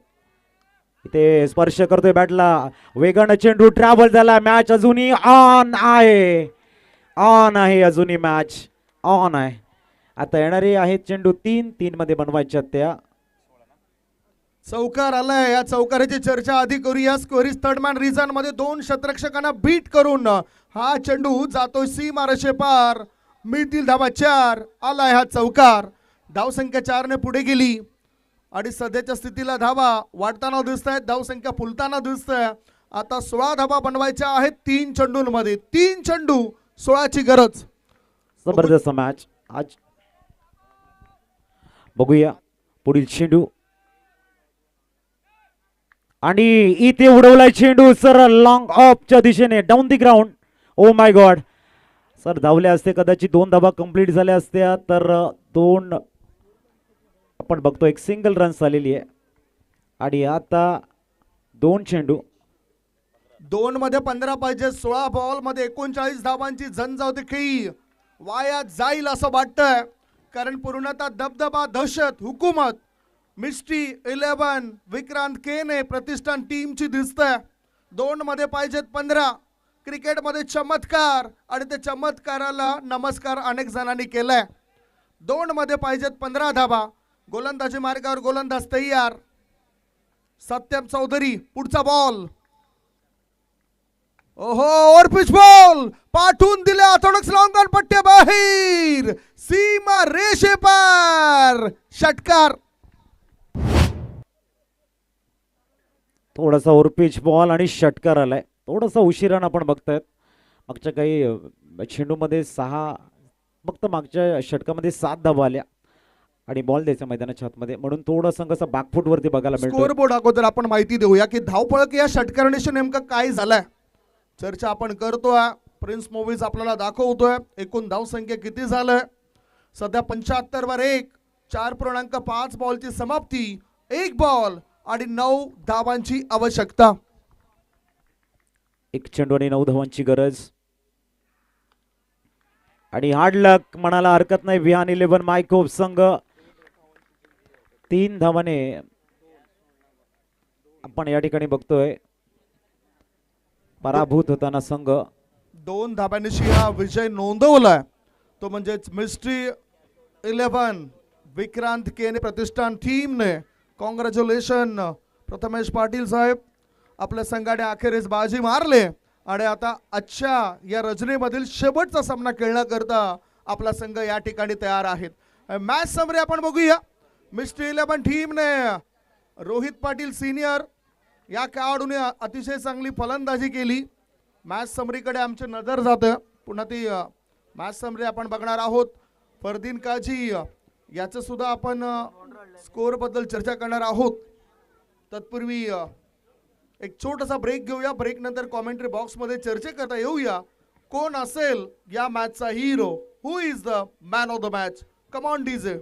इथे स्पर्श करतोय बॅटला, वेगानं चेंडू ट्रॅव्हल झाला, मॅच अजूनही ऑन आहे, ऑन आहे, अजूनही मॅच ऑन आहे. आता येणारे आहेत चेंडू 3 मध्ये बनवायच्या त्या. चौकार आलाय, या चौकाराची चर्चा आधी करूया. स्कोरीज थर्ड मॅन रिझन मध्ये 2 शतरक्षकांना बीट करून हा चेंडू जातोय सीमा रेषे पार. मिळतील धावा 4. आलाय हा चौकार. धावसंख्या 4 ने पुढे गेली आणि सध्याच्या स्थितीला धावा वाढताना दिसत आहेत, धावसंख्या फुलताना दिसतंय. आता 16 धावा बनवायच्या आहेत 3 चेंडूंमध्ये. 3 चेंडू 16 ची गरज. जबरदस्त मॅच आज. बघूया पुढील चेंडू आणि इथे उडवलाय चेंडू सर लॉंग ऑफच्या दिशेने down the ground. Oh my God sir, धावले असते कदाचित 2 धावा कंप्लीट झाल्या असत्या तर 2 आपण बघतो एक सिंगल रन्स आलेली आहे. आणि आता 2 चेंडू 2 मध्ये 15 पाहिजे. 16 बॉल मध्ये 39 धावांची झंझावती खेळी वाया जाईल असं वाटतंय, कारण पूर्णतः दबदबा दहशत हुकूमत मिस्ट्री 11 विक्रांत केने प्रतिष्ठान टीमची दिसतंय. 2 मध्ये पाहिजेत 15. क्रिकेटमध्ये चमत्कार आणि त्या चमत्काराला नमस्कार अनेक जणांनी केलाय. 2 मध्ये पाहिजेत 15 धावा. गोलंदाजी मार्गावर गोलंदाज तयार. सत्यम चौधरी पुढचा बॉल. ओहो, ओव्हर पिच बॉल पाठवून दिल्या ऑर्थोडॉक्स लॉंगॉन पट्ट्या बाहेर सीमा रेषे पार. षटकार. थोडासा ओव्हरपिच बॉल आणि षटकार आलाय. थोडासा उशिरानं आपण बघतायत. मागच्या काही चेंडूमध्ये 6 फक्त मागच्या षटकामध्ये 7 धावा आल्या आणि बॉल द्यायचा मैदानाच्या आतमध्ये, म्हणून थोडंसं कसं बॅकफूट वरती बघायला मिळतो. स्कोर बोर्ड अगोदर आपण माहिती देऊया की धावपळक या षटकारणीशी नेमकं काय झालंय. चर्चा आपण करतोय, प्रिन्स मूवीज आपल्याला दाखवतोय एकूण धावसंख्या किती झालंय. सध्या 75 वर 1. 4.5 बॉलची समाप्ती. 1 बॉल आणि 9 धावांची आवश्यकता. 1 चेंडू आणि 9 धावांची गरज. आणि हार्ड लक म्हणायला हरकत नाही. विहान 11 मायकोव संघ 3 धावाने आपण या ठिकाणी बघतोय पराभूत होताना संघ. 2 धाब्यांशी हा विजय नोंदवलाय, तो म्हणजेच मिस्ट्री 11 विक्रांत केने प्रतिष्ठान टीमने. कॉंग्रॅच्युलेशन प्रथमेश पाटील साहेब, आपल्या संघाने अखेरीस बाजी मारले आणि आता आजच्या या रजनीमधील शेवटचा सामना खेळण्याकरता आपला संघ या ठिकाणी तयार आहेत. मॅच समरी आपण बघूया. मिस्ट्री 11 टीमने रोहित पाटील सिनियर या खेळाडूने अतिशय चांगली फलंदाजी केली. मॅच समरीकडे आमची नजर जाते. पुन्हा ती मॅच समरी आपण बघणार आहोत. फरदीन काजी याचं सुद्धा आपण स्कोर बद्दल चर्चा करणार आहोत. तत्पूर्वी एक छोटासा ब्रेक घेऊया. ब्रेक नंतर कॉमेंट्री बॉक्स मध्ये चर्चा करता येऊया कोण असेल या मॅचचा hero. Who is the man of the match. Come on DJ.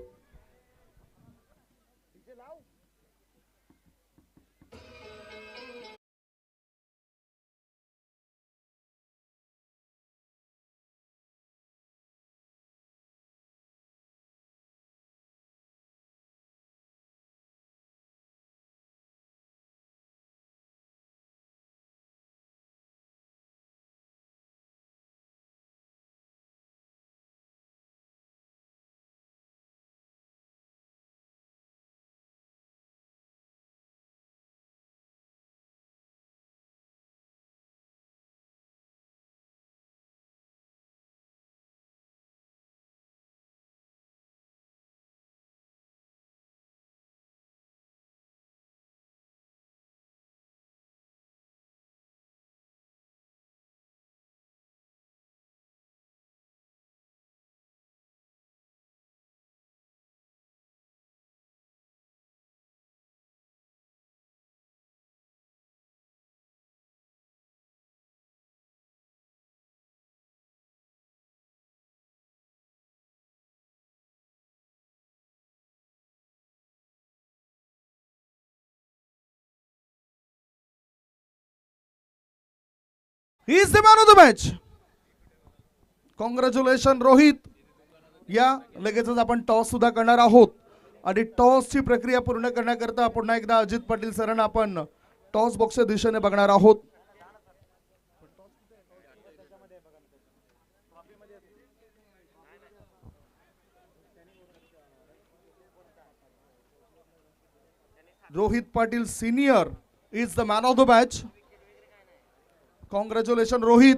He is the man of the match. Congratulation Rohit. या लगेचच आपण टॉस सुद्धा करणार आहोत आणि टॉसची प्रक्रिया पूर्ण करण्याकरता पुन्हा एकदा अजित पाटील सरांना आपण टॉस बॉक्सच्या दिशेने बघणार आहोत. Rohit Patil senior is the man of the match. Congratulation Rohit.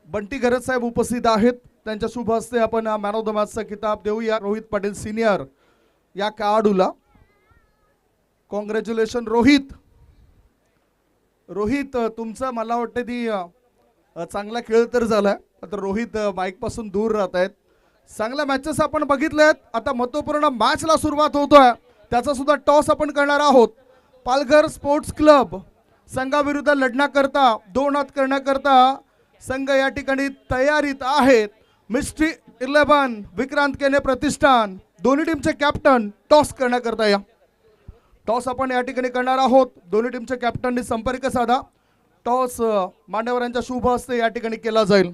Bunty गरज साहेब उपस्थित आहेत. त्यांच्या शुभ हस्ते आपण मॅन ऑफ द मॅचचा किताब देऊया रोहित पाटील सिनियर या खेळाडूला. कॉंग्रॅच्युलेशन रोहित. रोहित तुमचं मला वाटतं ती चांगला खेळ तर झालाय. आता रोहित माईक पासून दूर राहत आहेत. चांगल्या मॅचेस आपण बघितल्यात. आता महत्वपूर्ण मॅचला सुरुवात होतोय. त्याचा सुद्धा टॉस आपण करणार आहोत. पालघर स्पोर्ट्स क्लब संघाविरुद्ध लढण्याकरता 2 हात करण्याकरता संघ या ठिकाणी तयारीत आहेत. मिस्ट्री 11 विक्रांत केने प्रतिष्ठान दोन्ही टीमचे कॅप्टन टॉस करण्याकरता या. टॉस आपण या ठिकाणी करणार आहोत. दोन्ही टीमच्या कॅप्टननी संपर्क साधा. टॉस मान्यवरांच्या शुभ हस्ते या ठिकाणी केला जाईल.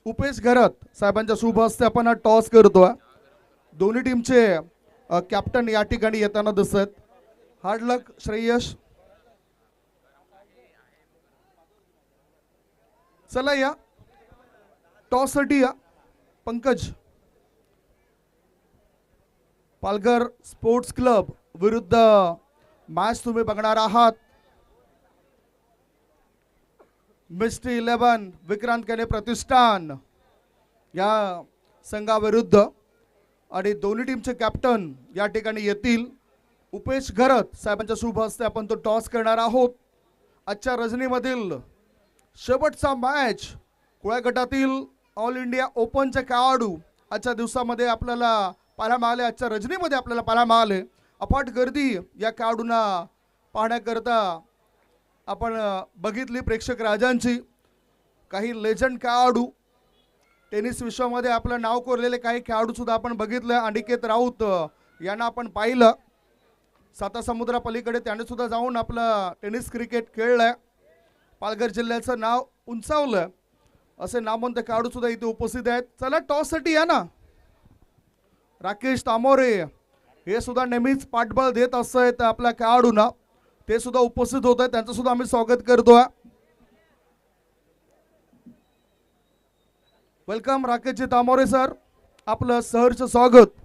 उपेश घरत साहेबांच्या शुभ हस्ते आपण हा टॉस करतोय. दोन्ही टीमचे कॅप्टन या ठिकाणी येताना दिसत. हार्ड लक श्रेयश. चला या टॉस साठी या. पंकज. पालघर स्पोर्ट्स क्लब विरुद्ध मॅच तुम्ही बघणार आहात. मिस्ट्री 11 विक्रांत केने प्रतिष्ठान या संघाविरुद्ध आणि दोन्ही टीमचे कॅप्टन या ठिकाणी येतील. उपेश घरत साहेबांच्या शुभ हस्ते आपण तो टॉस करणार आहोत. आजच्या रजनीमधील शेवटचा मॅच कुळ्या गटातील ऑल इंडिया ओपनचे खेळाडू आजच्या दिवसामध्ये आपल्याला पाहायला मिळाले. आजच्या रजनीमध्ये आपल्याला पाहायला मिळाले. अफाट गर्दी या खेळाडूंना पाहण्याकरता आपण बघितली प्रेक्षक राजांची. काही लेजंड खेळाडू टेनिस विश्वामध्ये आपलं नाव कोरलेले काही खेळाडू सुद्धा आपण बघितले. अनिकेत राऊत यांना आपण पाहिलं. सातासमुद्रा पलीकडे त्याने सुद्धा जाऊन आपलं टेनिस क्रिकेट खेळलंय. पालघर जिल्ह्याचं नाव उंचावलं असे नामवंत खेळाडू सुद्धा इथे उपस्थित आहेत. चला टॉस साठी या ना. राकेश तामोरे हे सुद्धा नेहमीच पाठबळ देत असत आपल्या खेळाडूंना. ते सुद्धा उपस्थित होत आहेत. त्यांचं सुद्धा आम्ही स्वागत करतोय. Welcome Rakeshji Tamore sir. आपलं सहर्ष स्वागत.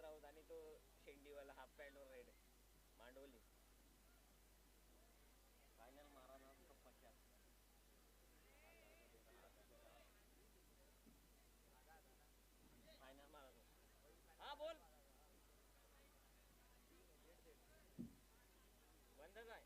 राऊत आणि तो शेंडीवाला हाफ पॅन्ट वर रेड मांडवली फायनल मारा ना तो पचास फायनल मारा हा बोल बंदच आहे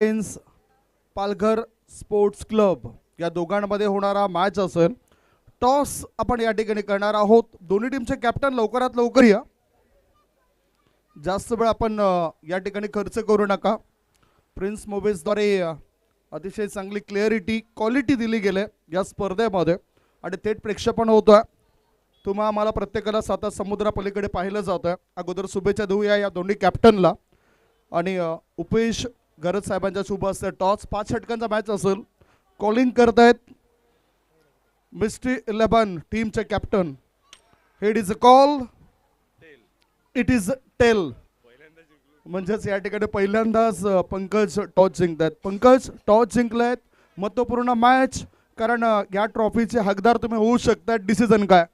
लायन्स पालघर स्पोर्ट्स क्लब या दोघांमध्ये होणारा मॅच असेल. टॉस आपण या ठिकाणी करणार आहोत. दोन्ही टीमचे कॅप्टन लवकरात लवकर या. जास्त वेळ आपण या ठिकाणी खर्च करू नका. प्रिन्स मोबाईल्सद्वारे अतिशय चांगली क्लिअरिटी क्वालिटी दिली गेले या स्पर्धेमध्ये आणि थेट प्रक्षेपण होतोय. तुम्हा आम्हाला प्रत्येकाला साता समुद्रापलीकडे पाहिलं जातं. अगोदर शुभेच्छा देऊया या दोन्ही कॅप्टनला. आणि उपेश गरज साहेबांच्या शुभ असते. टॉस 5 षटकांचा मॅच असेल. कॉलिंग करतायत मिस्ट्री 11 टीमचे captain. It is a call. It is tail. म्हणजेच या ठिकाणी पहिल्यांदाच पंकज टॉस जिंकतायत. पंकज टॉस जिंकलेत. महत्वपूर्ण मॅच, कारण या ट्रॉफीचे हकदार तुम्ही होऊ शकता. डिसिजन काय?